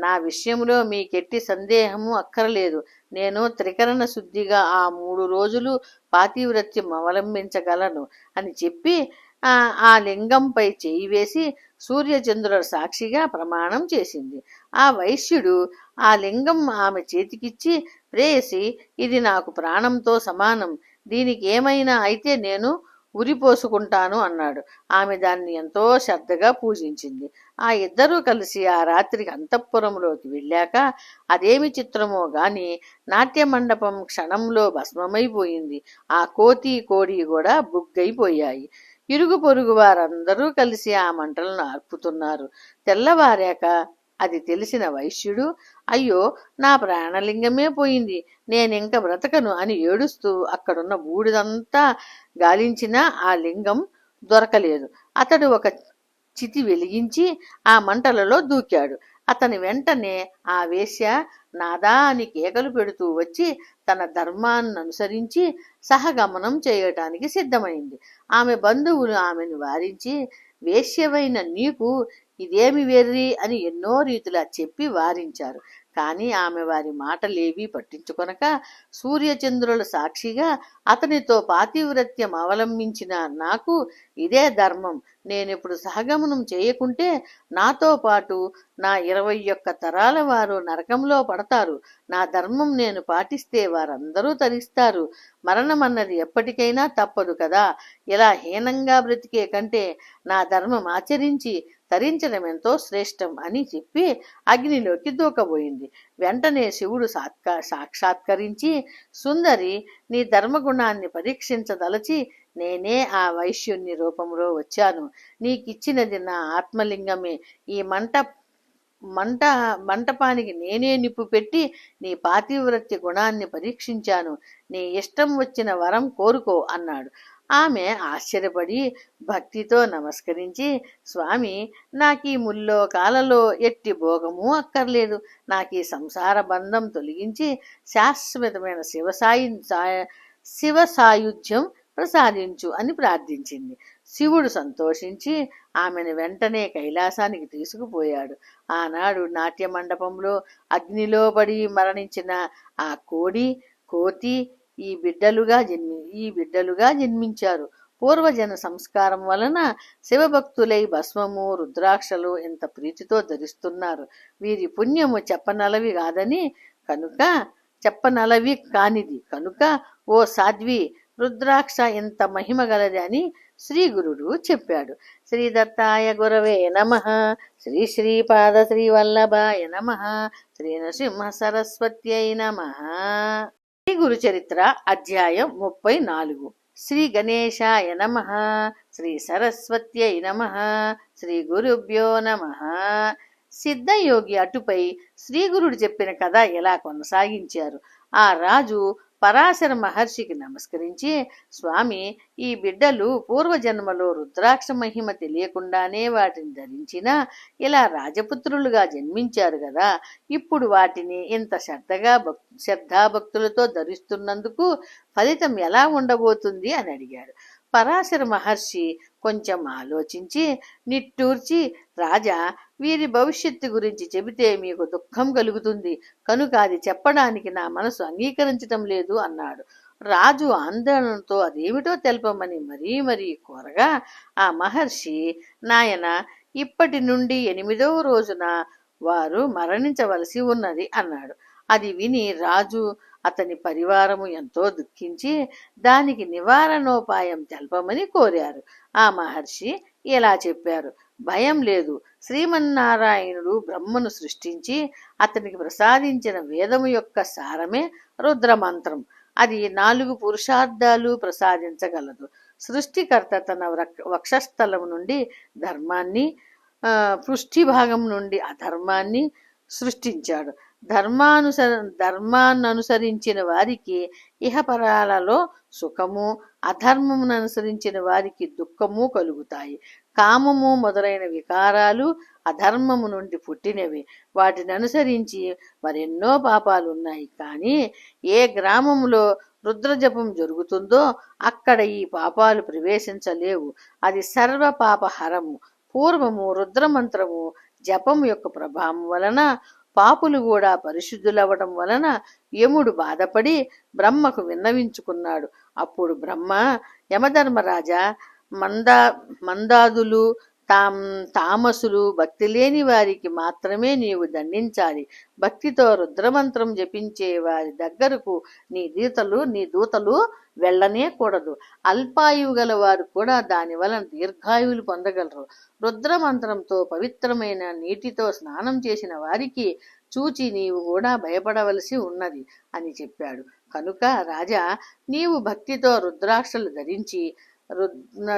నా విషయంలో మీకెట్టి సందేహము అక్కరలేదు. నేను త్రికరణ శుద్ధిగా ఆ 3 రోజులు పాతివ్రత్యం అవలంబించగలను అని చెప్పి ఆ లింగంపై చేయి వేసి సూర్యచంద్రుల సాక్షిగా ప్రమాణం చేసింది. ఆ వైశ్యుడు ఆ లింగం ఆమె చేతికిచ్చి, ప్రేయసి, ఇది నాకు ప్రాణంతో సమానం. దీనికి ఏమైనా అయితే నేను ఉరిపోసుకుంటాను అన్నాడు. ఆమె దాన్ని ఎంతో శ్రద్ధగా పూజించింది. ఆ ఇద్దరూ కలిసి ఆ రాత్రికి అంతఃపురంలోకి వెళ్ళాక అదేమి చిత్రమో గాని నాట్య మండపం క్షణంలో భస్మమైపోయింది. ఆ కోతి, కోడి కూడా బుగ్గైపోయాయి. ఇరుగు పొరుగు వారందరూ కలిసి ఆ మంటలను ఆర్పుతున్నారు. తెల్లవారాక అది తెలిసిన వైశ్యుడు, అయ్యో, నా ప్రాణలింగమే పోయింది, నేనింక బ్రతకను అని ఏడుస్తూ అక్కడున్న బూడిదంతా గాలించినా ఆ లింగం దొరకలేదు. అతడు ఒక చితి వెలిగించి ఆ మంటలలో దూకాడు. అతని వెంటనే ఆ వేశ్య నాదా అని కేకలు పెడుతూ వచ్చి తన ధర్మాన్ని అనుసరించి సహగమనం చేయటానికి సిద్ధమైంది. ఆమె బంధువులు ఆమెను వారించి, వేశ్యవైన నీకు ఇదేమి వెర్రి అని ఎన్నో రీతులా చెప్పి వారించారు. కాని ఆమె వారి మాటలేవీ పట్టించుకొనక సూర్యచంద్రుల సాక్షిగా అతనితో పాతివ్రత్యం అవలంబించిన నాకు ఇదే ధర్మం, నేనిప్పుడు సహగమనం చేయకుంటే నాతో పాటు నా 21 తరాల వారు నరకంలో పడతారు. నా ధర్మం నేను పాటిస్తే వారందరూ తరిస్తారు. మరణమన్నది ఎప్పటికైనా తప్పదు కదా. ఇలా హీనంగా బ్రతికే కంటే నా ధర్మం ఆచరించి తరించడం ఎంతో శ్రేష్టం అని చెప్పి అగ్నిలోకి దూకబోయింది. వెంటనే శివుడు సాక్షాత్కరించి, సుందరి, నీ ధర్మగుణాన్ని పరీక్షించదలచి నేనే ఆ వైశ్యుని రూపంలో వచ్చాను. నీకిచ్చినది నా ఆత్మలింగమే. ఈ మంటపానికి నేనే నిప్పు పెట్టి నీ పాతివ్రత్య గుణాన్ని పరీక్షించాను. నీ ఇష్టం వచ్చిన వరం కోరుకో అన్నాడు. ఆమె ఆశ్చర్యపడి భక్తితో నమస్కరించి, స్వామి, నాకీ ముల్లోకాలలో ఎట్టి భోగము అక్కర్లేదు. నాకీ సంసార బంధం తొలగించి శాశ్వతమైన శివ సాయుధ్యం ప్రసాదించు అని ప్రార్థించింది. శివుడు సంతోషించి ఆమెను వెంటనే కైలాసానికి తీసుకుపోయాడు. ఆనాడు నాట్య మండపంలో అగ్నిలో పడి మరణించిన ఆ కోతి ఈ బిడ్డలుగా జన్మించారు. పూర్వజన సంస్కారం వలన శివభక్తులై భస్మము రుద్రాక్షలు ఎంత ప్రీతితో ధరిస్తున్నారు. వీరి పుణ్యము చెప్పనలవి కానిది కనుక ఓ సాధ్వి, రుద్రాక్ష ఎంత మహిమ గలది అని శ్రీగురుడు చెప్పాడు. శ్రీ దత్తాయ గురవే నమః. శ్రీ శ్రీపాద శ్రీవల్లభాయ నమః. శ్రీ నృసింహ సరస్వత్యై నమః. శ్రీ గురు చరిత్ర అధ్యాయం 34. శ్రీ గణేశాయ నమః. శ్రీ సరస్వత్యై నమః. శ్రీ గురుభ్యో నమః. సిద్ధయోగి అటుపై శ్రీగురుడు చెప్పిన కథ ఎలా కొనసాగించారు. ఆ రాజు పరాశర మహర్షికి నమస్కరించి, స్వామి, ఈ బిడ్డలు పూర్వజన్మలో రుద్రాక్ష మహిమ తెలియకుండానే వాటిని ధరించినా ఇలా రాజపుత్రులుగా జన్మించారు కదా. ఇప్పుడు వాటిని ఇంత శ్రద్ధాభక్తులతో ధరిస్తున్నందుకు ఫలితం ఎలా ఉండబోతుంది అని అడిగాడు. పరాశర మహర్షి కొంచెం ఆలోచించి నిట్టూర్చి, రాజా, వీరి భవిష్యత్తు గురించి చెబితే మీకు దుఃఖం కలుగుతుంది కనుక అది చెప్పడానికి నా మనసు అంగీకరించటం లేదు అన్నాడు. రాజు ఆందోళనతో అదేమిటో తెలపమని మరీ కోరగా ఆ మహర్షి, నాయన, ఇప్పటి నుండి 8వ రోజున వారు మరణించవలసి ఉన్నది అన్నాడు. అది విని రాజు అతని పరివారము ఎంతో దుఃఖించి దానికి నివారణోపాయం తెలపమని కోరారు. ఆ మహర్షి ఇలా చెప్పారు. భయం లేదు. శ్రీమన్నారాయణుడు బ్రహ్మను సృష్టించి అతనికి ప్రసాదించిన వేదము యొక్క సారమే రుద్రమంత్రం. అది 4 పురుషార్థాలు ప్రసాదించగలదు. సృష్టికర్త తన వక్షస్థలం నుండి ధర్మాన్ని, పృష్ఠి భాగం నుండి అధర్మాన్ని సృష్టించాడు. ధర్మాన్ననుసరించిన వారికి ఇహపరాలలో సుఖము, అధర్మమును అనుసరించిన వారికి దుఃఖము కలుగుతాయి. కామము మొదలైన వికారాలు అధర్మము నుండి పుట్టినవి. వాటిని అనుసరించి మరెన్నో పాపాలున్నాయి. కానీ ఏ గ్రామంలో రుద్రజపం జరుగుతుందో అక్కడ ఈ పాపాలు ప్రవేశించలేవు. అది సర్వ పాపహరము. పూర్వము రుద్రమంత్రము జపము యొక్క ప్రభావం వలన పాపులు కూడా పరిశుద్ధులవ్వడం వలన యముడు బాధపడి బ్రహ్మకు విన్నవించుకున్నాడు. అప్పుడు బ్రహ్మ, యమధర్మరాజా, మందాదులు, తామసులు, భక్తి లేని వారికి మాత్రమే నీవు దండించాలి. భక్తితో రుద్రమంత్రం జపించే వారి దగ్గరకు నీ దూతలు వెళ్ళనే కూడదు. అల్పాయువు గల వారు కూడా దాని వలన దీర్ఘాయువులు పొందగలరు. రుద్రమంత్రంతో పవిత్రమైన నీటితో స్నానం చేసిన వారికి చూచి నీవు కూడా భయపడవలసి ఉన్నది అని చెప్పాడు. కనుక రాజా, నీవు భక్తితో రుద్రాక్షలు ధరించి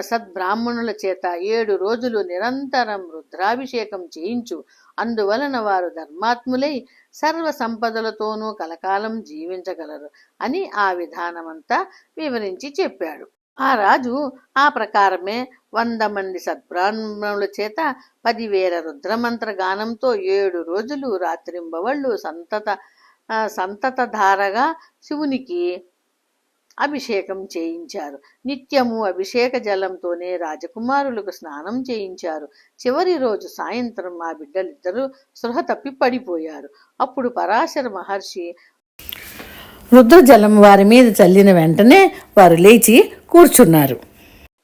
సద్బ్రాహ్మణుల చేత 7 రోజులు నిరంతరం రుద్రాభిషేకం చేయించు. అందువలన వారు ధర్మాత్ములై సర్వ సంపదలతోనూ కలకాలం జీవించగలరు అని ఆ విధానమంతా వివరించి చెప్పాడు. ఆ రాజు ఆ ప్రకారమే 100 మంది సద్బ్రాహ్మణుల చేత 10,000 రుద్రమంత్ర గానంతో 7 రోజులు రాత్రింబవళ్ళు సంతతధారగా శివునికి అభిషేకం చేయించారు. నిత్యము అభిషేక జలంతోనే రాజకుమారులకు స్నానం చేయించారు. చివరి రోజు సాయంత్రం ఆ బిడ్డలిద్దరూ స్పృహ తప్పి పడిపోయారు. అప్పుడు పరాశర మహర్షి రుద్రజలం వారి మీద చల్లిన వెంటనే వారు లేచి కూర్చున్నారు.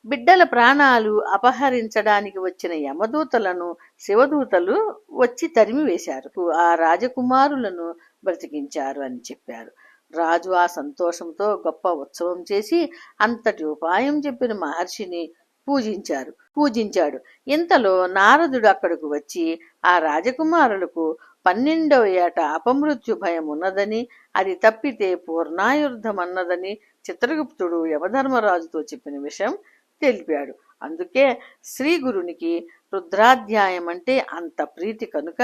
బిడ్డల ప్రాణాలు అపహరించడానికి వచ్చిన యమదూతలను శివదూతలు వచ్చి తరిమి వేశారు. ఆ రాజకుమారులను బ్రతికించారు అని చెప్పారు. రాజు ఆ సంతోషంతో గొప్ప ఉత్సవం చేసి అంతటి ఉపాయం చెప్పిన మహర్షిని పూజించాడు. ఇంతలో నారదుడు అక్కడకు వచ్చి ఆ రాజకుమారులకు 12వ ఏట అపమృత్యు భయం ఉన్నదని, అది తప్పితే పూర్ణాయుర్ధమన్నదని చిత్రగుప్తుడు యమధర్మరాజుతో చెప్పిన విషయం తెలిపాడు. అందుకే శ్రీ గురునికి రుద్రాధ్యాయం అంటే అంత ప్రీతి కనుక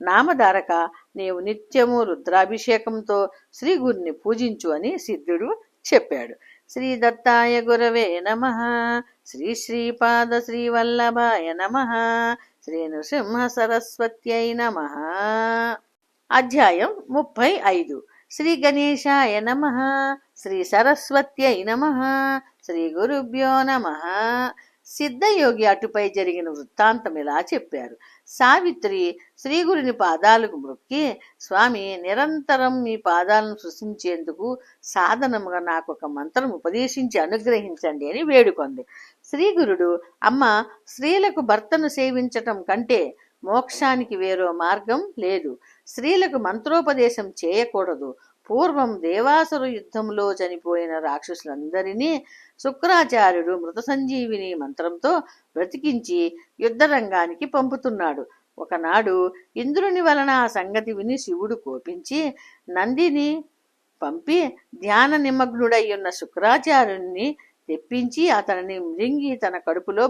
నామధారక నీవు నిత్యము రుద్రాభిషేకంతో శ్రీ గురుని పూజించు అని సిద్ధుడు చెప్పాడు. శ్రీ దత్తాయ గురవే నమః. శ్రీ శ్రీపాద శ్రీవల్లభాయ నమః. శ్రీ నృసింహ సరస్వత్యై నమః. అధ్యాయం 35. శ్రీ గణేశాయ నమః. శ్రీ సరస్వత్యై నమః. శ్రీ గురుభ్యో నమః. సిద్ధయోగి అటుపై జరిగిన వృత్తాంతం ఇలా చెప్పారు. సావిత్రి శ్రీగురుని పాదాలకు మొక్కి, స్వామి నిరంతరం మీ పాదాలను సృష్టించేందుకు సాధనముగా నాకు ఒక మంత్రం ఉపదేశించి అనుగ్రహించండి అని వేడుకొంది. శ్రీగురుడు, అమ్మ, స్త్రీలకు భర్తను సేవించటం కంటే మోక్షానికి వేరో మార్గం లేదు. స్త్రీలకు మంత్రోపదేశం చేయకూడదు. పూర్వం దేవాసుర యుద్ధంలో చనిపోయిన రాక్షసులందరినీ శుక్రాచార్యుడు మృత సంజీవిని మంత్రంతో బ్రతికించి యుద్ధరంగానికి పంపుతున్నాడు. ఒకనాడు ఇంద్రుని వలన ఆ సంగతి విని శివుడు కోపించి నందిని పంపి ధ్యాన నిమగ్నుడయ్యున్న శుక్రాచార్యుని తెప్పించి అతనిని మృంగి తన కడుపులో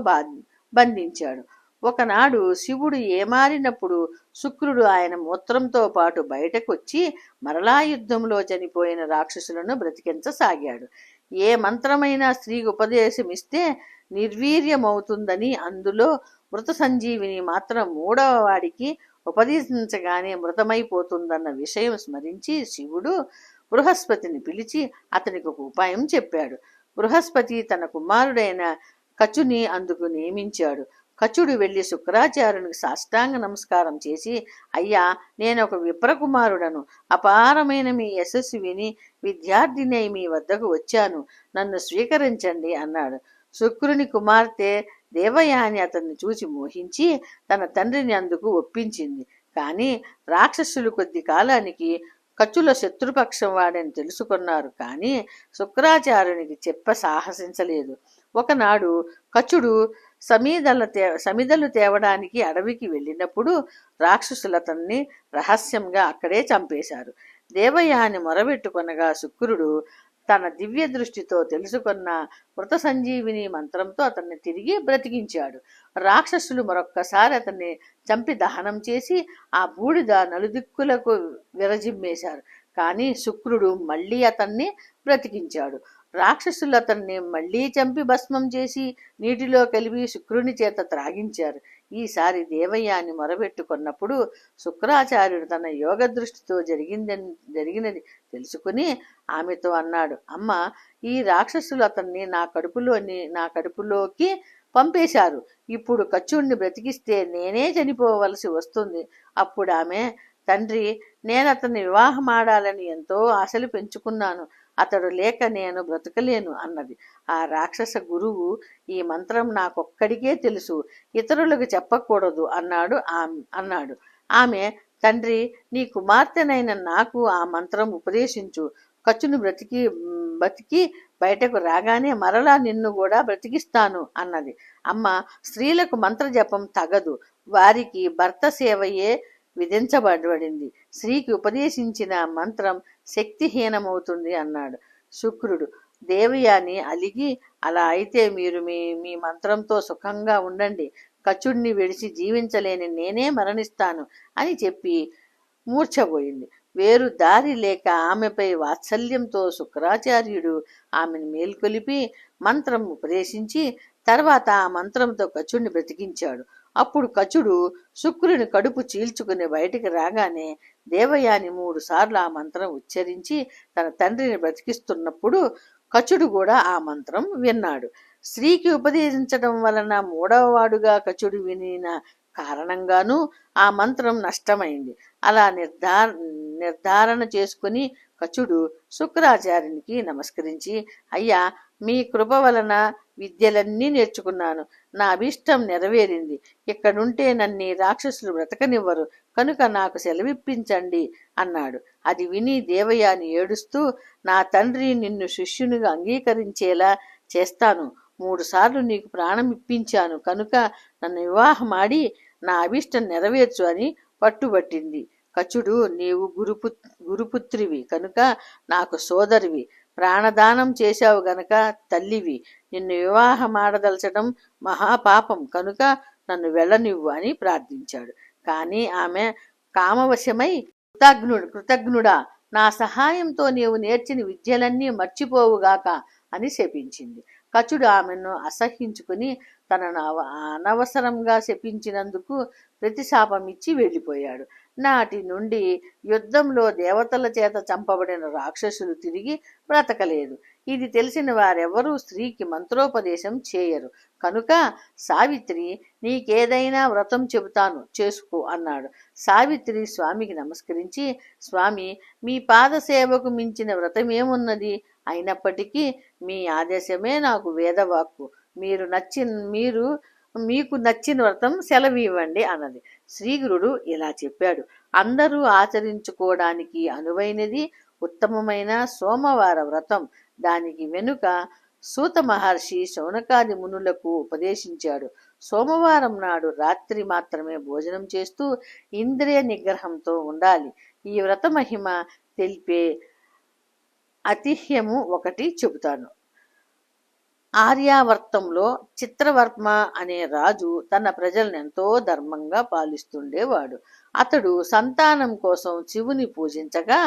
బంధించాడు. ఒకనాడు శివుడు ఏమారినప్పుడు శుక్రుడు ఆయన మూత్రంతో పాటు బయటకొచ్చి మరలా యుద్ధంలో చనిపోయిన రాక్షసులను బ్రతికించసాగాడు. ఏ మంత్రమైనా స్త్రీకి ఉపదేశమిస్తే నిర్వీర్యమవుతుందని, అందులో మృత సంజీవిని మాత్రం 3వ వాడికి ఉపదేశించగానే మృతమైపోతుందన్న విషయం స్మరించి శివుడు బృహస్పతిని పిలిచి అతనికి ఒక ఉపాయం చెప్పాడు. బృహస్పతి తన కుమారుడైన కచుని అందుకు నియమించాడు. కచుడు వెళ్లి శుక్రాచార్యునికి సాష్టాంగ నమస్కారం చేసి, అయ్యా, నేను ఒక విప్రకుమారుడను. అపారమైన మీ యశస్సు విని విద్యార్థిని మీ వద్దకు వచ్చాను. నన్ను స్వీకరించండి అన్నాడు. శుక్రుని కుమార్తె దేవయాని అతన్ని చూసి మోహించి తన తండ్రిని అందుకు ఒప్పించింది. కానీ రాక్షసులు కొద్ది కాలానికి కచుల శత్రుపక్షం వాడని తెలుసుకున్నారు. కానీ శుక్రాచార్యునికి సాహసించలేదు. ఒకనాడు కచుడు సమిదలు తేవడానికి అడవికి వెళ్ళినప్పుడు రాక్షసులు అతన్ని రహస్యంగా అక్కడే చంపేశారు. దేవయాని మొరబెట్టుకొనగా శుక్రుడు తన దివ్య దృష్టితో తెలుసుకున్న మృత సంజీవిని మంత్రంతో అతన్ని తిరిగి బ్రతికించాడు. రాక్షసులు మరొక్కసారి అతన్ని చంపి దహనం చేసి ఆ బూడిద నలుదిక్కులకు విరజిమ్మేశారు. కానీ శుక్రుడు మళ్ళీ అతన్ని బ్రతికించాడు. రాక్షసులు అతన్ని మళ్లీ చంపి భస్మం చేసి నీటిలో కలిపి శుక్రుని చేత త్రాగించారు. ఈసారి దేవయాని మొరబెట్టుకున్నప్పుడు శుక్రాచార్యుడు తన యోగ దృష్టితో జరిగినది తెలుసుకుని ఆమెతో అన్నాడు, అమ్మ, ఈ రాక్షసులు అతన్ని నా కడుపులోకి పంపేశారు. ఇప్పుడు కచుడిని బ్రతికిస్తే నేనే చనిపోవలసి వస్తుంది. అప్పుడు ఆమె, తండ్రి, నేను అతన్ని వివాహమాడాలని ఎంతో ఆశలు పెంచుకున్నాను. అతడు లేక నేను బ్రతకలేను అన్నది. ఆ రాక్షస గురువు, ఈ మంత్రం నాకొక్కడికే తెలుసు, ఇతరులకు చెప్పకూడదు అన్నాడు. ఆమె, తండ్రి, నీ కుమార్తెనైన నాకు ఆ మంత్రం ఉపదేశించు. కచును బతికి బయటకు రాగానే మరలా నిన్ను కూడా బ్రతికిస్తాను అన్నది. అమ్మ, స్త్రీలకు మంత్రజపం తగదు. వారికి భర్త సేవయే విధించబడింది. స్త్రీకి ఉపదేశించిన మంత్రం శక్తిహీనమవుతుంది అన్నాడు. శుక్రుడు, దేవయాని అలిగి, అలా అయితే మీరు మీ మంత్రంతో సుఖంగా ఉండండి. కచుడిని విడిచి జీవించలేని నేనే మరణిస్తాను అని చెప్పి మూర్ఛపోయింది. వేరు దారి లేక ఆమెపై వాత్సల్యంతో శుక్రాచార్యుడు ఆమెను మేల్కొలిపి మంత్రం ఉపదేశించి తర్వాత ఆ మంత్రంతో కచుడిని బ్రతికించాడు. అప్పుడు కచుడు శుక్రుని కడుపు చీల్చుకుని బయటికి రాగానే దేవయాని 3 సార్లు ఆ మంత్రం ఉచ్చరించి తన తండ్రిని బ్రతికిస్తున్నప్పుడు కచుడు కూడా ఆ మంత్రం విన్నాడు. స్త్రీకి ఉపదేశించడం వలన 3వ వాడుగా కచుడు వినిన కారణంగానూ ఆ మంత్రం నష్టమైంది. అలా నిర్ధారణ చేసుకుని కచుడు శుక్రాచార్యునికి నమస్కరించి, అయ్యా, మీ కృప వలన విద్యలన్నీ నేర్చుకున్నాను. నా అభిష్టం నెరవేరింది. ఇక్కడుంటే నన్ను రాక్షసులు బ్రతకనివ్వరు, కనుక నాకు సెలవిప్పించండి అన్నాడు. అది విని దేవయాని ఏడుస్తూ, నా తండ్రి నిన్ను శిష్యునిగా అంగీకరించేలా చేస్తాను. 3 సార్లు నీకు ప్రాణం ఇప్పించాను కనుక నన్ను వివాహమాడి నా అభిష్టం నెరవేర్చు అని పట్టుబట్టింది. కచుడు, నీవు గురుపుత్రివి కనుక నాకు సోదరివి, ప్రాణదానం చేశావు గనక తల్లివి. నిన్ను వివాహమాడదలచడం మహాపాపం కనుక నన్ను వెళ్ళనివ్వు అని ప్రార్థించాడు. కానీ ఆమె కామవశమై, కృతజ్ఞుడా, నా సహాయంతో నీవు నేర్చిన విద్యలన్నీ మర్చిపోవుగాక అని శపించింది. కచుడు ఆమెను అసహ్యించుకుని తనను అనవసరంగా శపించినందుకు ప్రతిశాపమిచ్చి వెళ్ళిపోయాడు. నాటి నుండి యుద్ధంలో దేవతల చేత చంపబడిన రాక్షసులు తిరిగి బ్రతకలేదు. ఇది తెలిసిన వారెవరూ స్త్రీకి మంత్రోపదేశం చేయరు. కనుక సావిత్రి, నీకేదైనా వ్రతం చెబుతాను, చేసుకో అన్నాడు. సావిత్రి స్వామికి నమస్కరించి, స్వామి, మీ పాదసేవకు మించిన వ్రతమేమున్నది? అయినప్పటికీ మీ ఆదేశమే నాకు వేదవాక్కు. మీకు నచ్చిన వ్రతం సెలవివ్వండి అన్నది. శ్రీగురుడు ఇలా చెప్పాడు. అందరూ ఆచరించుకోవడానికి అనువైనది ఉత్తమమైన సోమవార వ్రతం. దానికి వెనుక సూత మహర్షి శౌనకాది మునులకు ఉపదేశించాడు. సోమవారం నాడు రాత్రి మాత్రమే భోజనం చేస్తూ ఇంద్రియ నిగ్రహంతో ఉండాలి. ఈ వ్రత మహిమ తెలిపే అతిహ్యము ఒకటి చెబుతాను. ఆర్యావర్తంలో చిత్రవర్మ అనే రాజు తన ప్రజలను ఎంతో ధర్మంగా పాలిస్తుండేవాడు. అతడు సంతానం కోసం శివుని పూజించగా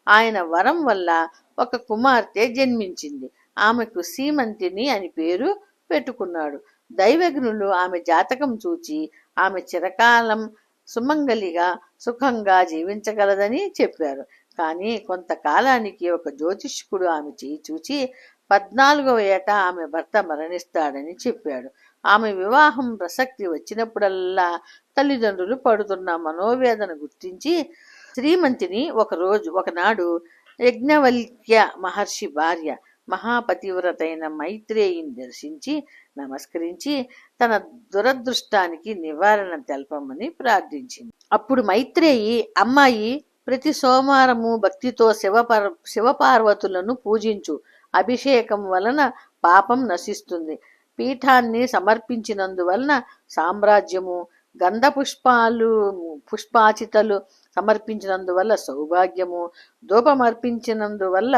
ఆయన వరం వల్ల ఒక కుమార్తె జన్మించింది. ఆమెకు సీమంతిని అని పేరు పెట్టుకున్నాడు. దైవజ్ఞులు ఆమె జాతకం చూచి ఆమె చిరకాలం సుమంగలిగా సుఖంగా జీవించగలదని చెప్పారు. కానీ కొంతకాలానికి ఒక జ్యోతిష్కుడు ఆమె చేయి చూచి 14వ ఏట ఆమె భర్త మరణిస్తాడని చెప్పాడు. ఆమె వివాహం ప్రసక్తి వచ్చినప్పుడల్లా తల్లిదండ్రులు పడుతున్న మనోవేదన గుర్తించి శ్రీమంతిని ఒకనాడు యజ్ఞవల్క్య మహర్షి భార్య మహాపతివ్రతైన మైత్రేయిని దర్శించి నమస్కరించి తన దురదృష్టానికి నివారణ తెలపమని ప్రార్థించింది. అప్పుడు మైత్రేయి, అమ్మాయి, ప్రతి సోమవారము భక్తితో శివపార్వతులను పూజించు. అభిషేకం వలన పాపం నశిస్తుంది. పీఠాన్ని సమర్పించినందువలన సామ్రాజ్యము, గంధ పుష్పాచితలు సమర్పించినందువల్ల సౌభాగ్యము, ధూపమర్పించినందువల్ల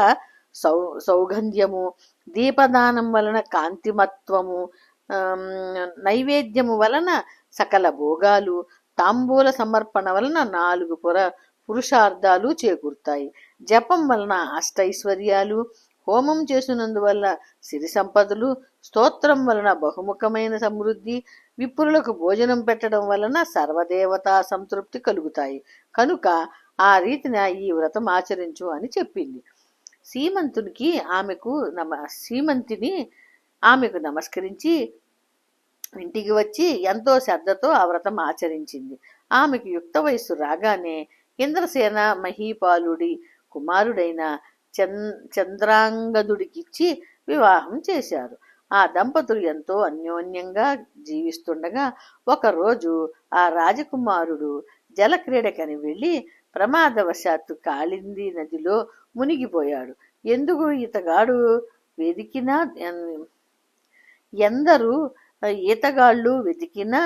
సౌగంధ్యము, దీపదానం వలన కాంతిమత్వము, నైవేద్యము వలన సకల భోగాలు, తాంబూల సమర్పణ వలన 4 పురుషార్థాలు చేకూరుతాయి. జపం వలన అష్టైశ్వర్యాలు, హోమం చేసినందువల్ల సిరి సంపదలు, స్తోత్రం వలన బహుముఖమైన సమృద్ధి, విప్రులకు భోజనం పెట్టడం వలన సర్వదేవతా సంతృప్తి కలుగుతాయి. కనుక ఆ రీతిన ఈ వ్రతం ఆచరించు అని చెప్పింది. సీమంతిని ఆమెకు నమస్కరించి ఇంటికి వచ్చి ఎంతో శ్రద్ధతో ఆ వ్రతం ఆచరించింది. ఆమెకు యుక్త వయస్సు రాగానే ఇంద్రసేన మహీపాలుడి కుమారుడైన చంద్రాంగదుడికిచ్చి వివాహం చేశారు. ఆ దంపతులు ఎంతో అన్యోన్యంగా జీవిస్తుండగా ఒకరోజు ఆ రాజకుమారుడు జలక్రీడకని వెళ్ళి ప్రమాదవశాత్తు కాళింది నదిలో మునిగిపోయాడు. ఎందుకు ఇతగాడు వెతికినా ఎందరూ ఈతగాళ్ళు వెతికినా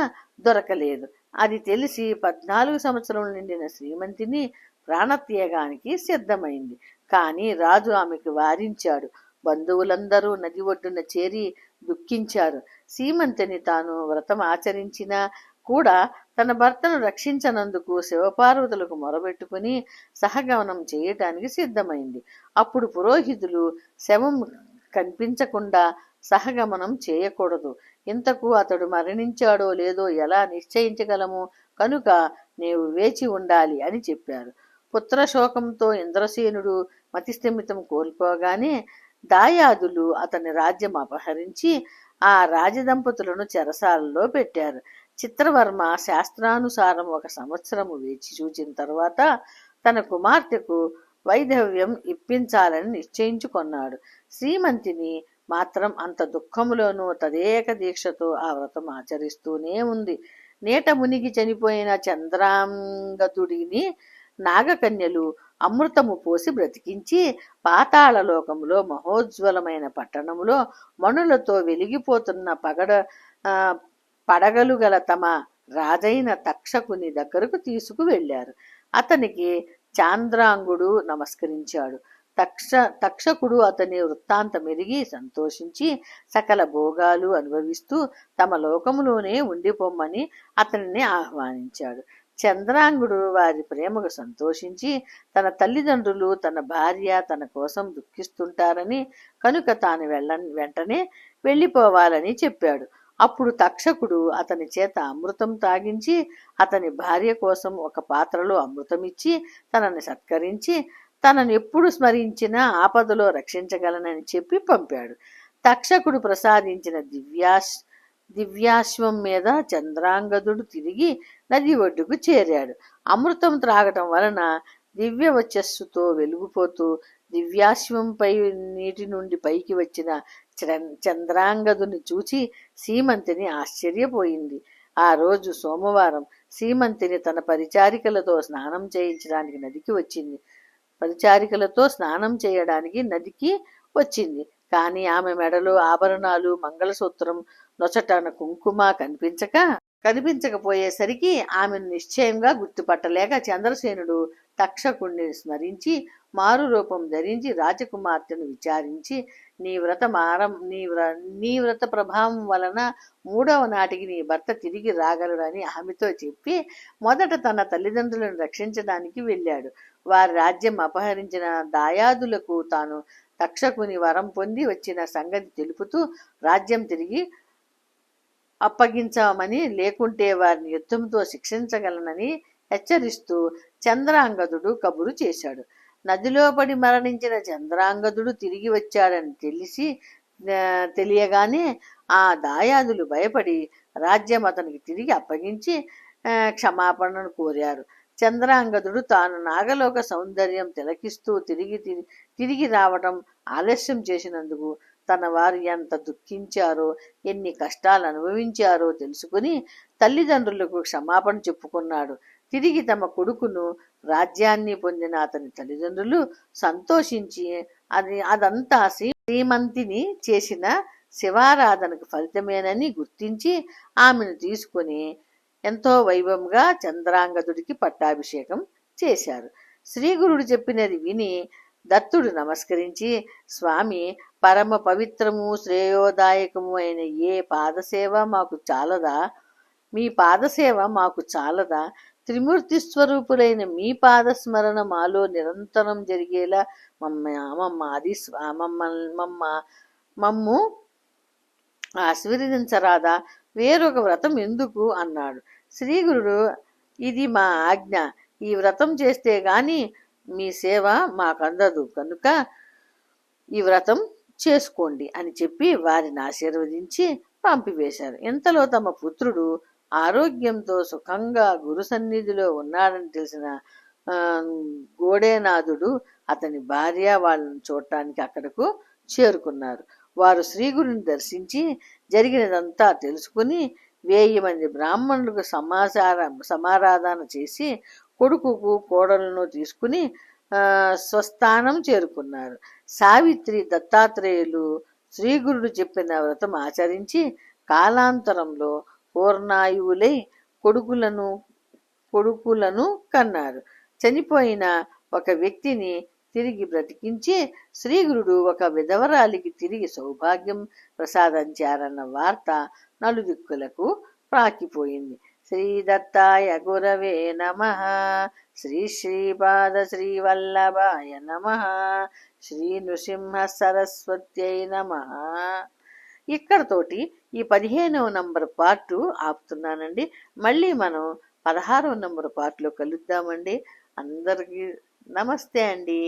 దొరకలేదు. అది తెలిసి 14 సంవత్సరం నిండిన శ్రీమంతిని ప్రాణత్యాగానికి సిద్ధమైంది. కానీ రాజు ఆమెకు వారించాడు. బంధువులందరూ నది ఒడ్డున చేరి దుఃఖించారు. సీమంతిని తాను వ్రతం ఆచరించినా కూడా తన భర్తను రక్షించనందుకు శివపార్వతులకు మొరబెట్టుకుని సహగమనం చేయటానికి సిద్ధమైంది. అప్పుడు పురోహితులు శవం కనిపించకుండా సహగమనం చేయకూడదు, ఇంతకు అతడు మరణించాడో లేదో ఎలా నిశ్చయించగలము, కనుక నీవు వేచి ఉండాలి అని చెప్పారు. పుత్రశోకంతో ఇంద్రసేనుడు మతిస్థిమితం కోల్పోగానే దాయాదులు అతని రాజ్యం అపహరించి ఆ రాజదంపతులను చెరసాలలో పెట్టారు. చిత్రవర్మ శాస్త్రానుసారం 1 సంవత్సరము వేచి చూచిన తర్వాత తన కుమార్తెకు వైధవ్యం ఇప్పించాలని నిశ్చయించుకొన్నాడు. శ్రీమంతిని మాత్రం అంత దుఃఖములోనూ తదేక దీక్షతో ఆ వ్రతం ఆచరిస్తూనే ఉంది. నీట మునిగి చనిపోయిన చంద్రాంగదుడిని నాగకన్యలు అమృతము పోసి బ్రతికించి పాతాళలోకములో మహోజ్వలమైన పట్టణములో మణులతో వెలిగిపోతున్న పడగలు గల తమ రాజైన తక్షకుని దగ్గరకు తీసుకువెళ్లారు. అతనికి చాంద్రాంగుడు నమస్కరించాడు. తక్షకుడు అతని వృత్తాంతమెరిగి సంతోషించి సకల భోగాలు అనుభవిస్తూ తమ లోకములోనే ఉండిపోమ్మని అతనిని ఆహ్వానించాడు. చంద్రాంగుడు వారి ప్రేమకు సంతోషించి తన తల్లిదండ్రులు తన భార్య తన కోసం దుఃఖిస్తుంటారని, కనుక తాను వెంటనే వెళ్ళిపోవాలని చెప్పాడు. అప్పుడు తక్షకుడు అతని చేత అమృతం తాగించి అతని భార్య కోసం 1 పాత్రలో అమృతమిచ్చి తనని సత్కరించి తనను ఎప్పుడు స్మరించినా ఆపదలో రక్షించగలనని చెప్పి పంపాడు. తక్షకుడు ప్రసాదించిన దివ్యాశ్వం మీద చంద్రాంగదుడు తిరిగి నది ఒడ్డుకు చేరాడు. అమృతం త్రాగటం వలన దివ్య వచ్చస్సుతో వెలుగుపోతూ దివ్యాశ్వంపై నీటి నుండి పైకి వచ్చిన చంద్రాంగదుని చూచి సీమంతిని ఆశ్చర్యపోయింది. ఆ రోజు సోమవారం. సీమంతిని తన పరిచారికలతో స్నానం చేయించడానికి నదికి వచ్చింది. కానీ ఆమె మెడలో ఆభరణాలు, మంగళసూత్రం, నొసటన కుంకుమ కనిపించకపోయేసరికి ఆమెను నిశ్చయంగా గుర్తుపట్టలేక చంద్రసేనుడు తక్షకుణ్ణి స్మరించి మారు రూపం ధరించి రాజకుమార్తెను విచారించి నీ వ్రత ప్రభావం వలన 3వ నాటికి నీ భర్త తిరిగి రాగలడని ఆమెతో చెప్పి మొదట తన తల్లిదండ్రులను రక్షించడానికి వెళ్ళాడు. వారి రాజ్యం అపహరించిన దాయాదులకు తాను తక్షకుని వరం పొంది వచ్చిన సంగతి తెలుపుతూ రాజ్యం తిరిగి అప్పగించామని, లేకుంటే వారిని యుద్ధంతో శిక్షించగలనని హెచ్చరిస్తూ చంద్రాంగదుడు కబురు చేశాడు. నదిలో పడి మరణించిన చంద్రాంగదుడు తిరిగి వచ్చాడని తెలియగానే ఆ దాయాదులు భయపడి రాజ్యం అతనికి తిరిగి అప్పగించి క్షమాపణను కోరారు. చంద్రాంగదుడు తాను నాగలోక సౌందర్యం తిలకిస్తూ తిరిగి రావటం ఆలస్యం చేసినందుకు తన వారు ఎంత దుఃఖించారో, ఎన్ని కష్టాలు అనుభవించారో తెలుసుకుని తల్లిదండ్రులకు క్షమాపణ చెప్పుకున్నాడు. తిరిగి తమ కొడుకును రాజ్యాన్ని పొందిన అతని తల్లిదండ్రులు సంతోషించి అదంతా శ్రీమంతిని చేసిన శివారాధనకు ఫలితమేనని గుర్తించి ఆమెను తీసుకుని ఎంతో వైభవంగా చంద్రాంగదుడికి పట్టాభిషేకం చేశారు. శ్రీగురుడు చెప్పినది విని దత్తుడు నమస్కరించి, స్వామి, పరమ పవిత్రము శ్రేయోదాయకము అయిన ఏ పాదసేవ మాకు చాలదా? మీ పాదసేవ మాకు చాలదా? త్రిమూర్తి స్వరూపులైన మీ పాదస్మరణ మాలో నిరంతరం జరిగేలా మమ్ము ఆశీర్వదించరాదా? వేరొక వ్రతం ఎందుకు అన్నాడు. శ్రీగురుడు, ఇది మా ఆజ్ఞ. ఈ వ్రతం చేస్తే గాని మీ సేవ మాకందదు, కనుక ఈ వ్రతం చేసుకోండి అని చెప్పి వారిని ఆశీర్వదించి పంపివేశారు. ఇంతలో తమ పుత్రుడు ఆరోగ్యంతో సుఖంగా గురు సన్నిధిలో ఉన్నాడని తెలిసిన గోడేనాథుడు అతని భార్య వాళ్ళని చూడటానికి అక్కడకు చేరుకున్నారు. వారు శ్రీగురుని దర్శించి జరిగినదంతా తెలుసుకుని 1000 మంది బ్రాహ్మణులకు సమారాధన చేసి కొడుకుకు కోడలను తీసుకుని స్వస్థానం చేరుకున్నారు. సావిత్రి, దత్తాత్రేయులు శ్రీగురుడు చెప్పిన వ్రతం ఆచరించి కాలాంతరంలో పూర్ణాయువులై కొడుకులను కన్నారు. చనిపోయిన ఒక వ్యక్తిని తిరిగి బ్రతికించి శ్రీగురుడు ఒక విధవరాలికి తిరిగి సౌభాగ్యం ప్రసాదించారన్న వార్త నలుదిక్కులకు ప్రాకిపోయింది. శ్రీ దత్తాయ గురవే నమః. శ్రీ శ్రీపాద శ్రీవల్లభాయ నమః. శ్రీ నృసింహ సరస్వత్యై నమః. ఇక్కడతోటి ఈ 15వ నంబర్ పార్టు ఆపుతున్నానండి. మళ్ళీ మనం 16వ నంబర్ పార్ట్లో కలుద్దామండి. అందరికీ నమస్తే అండి.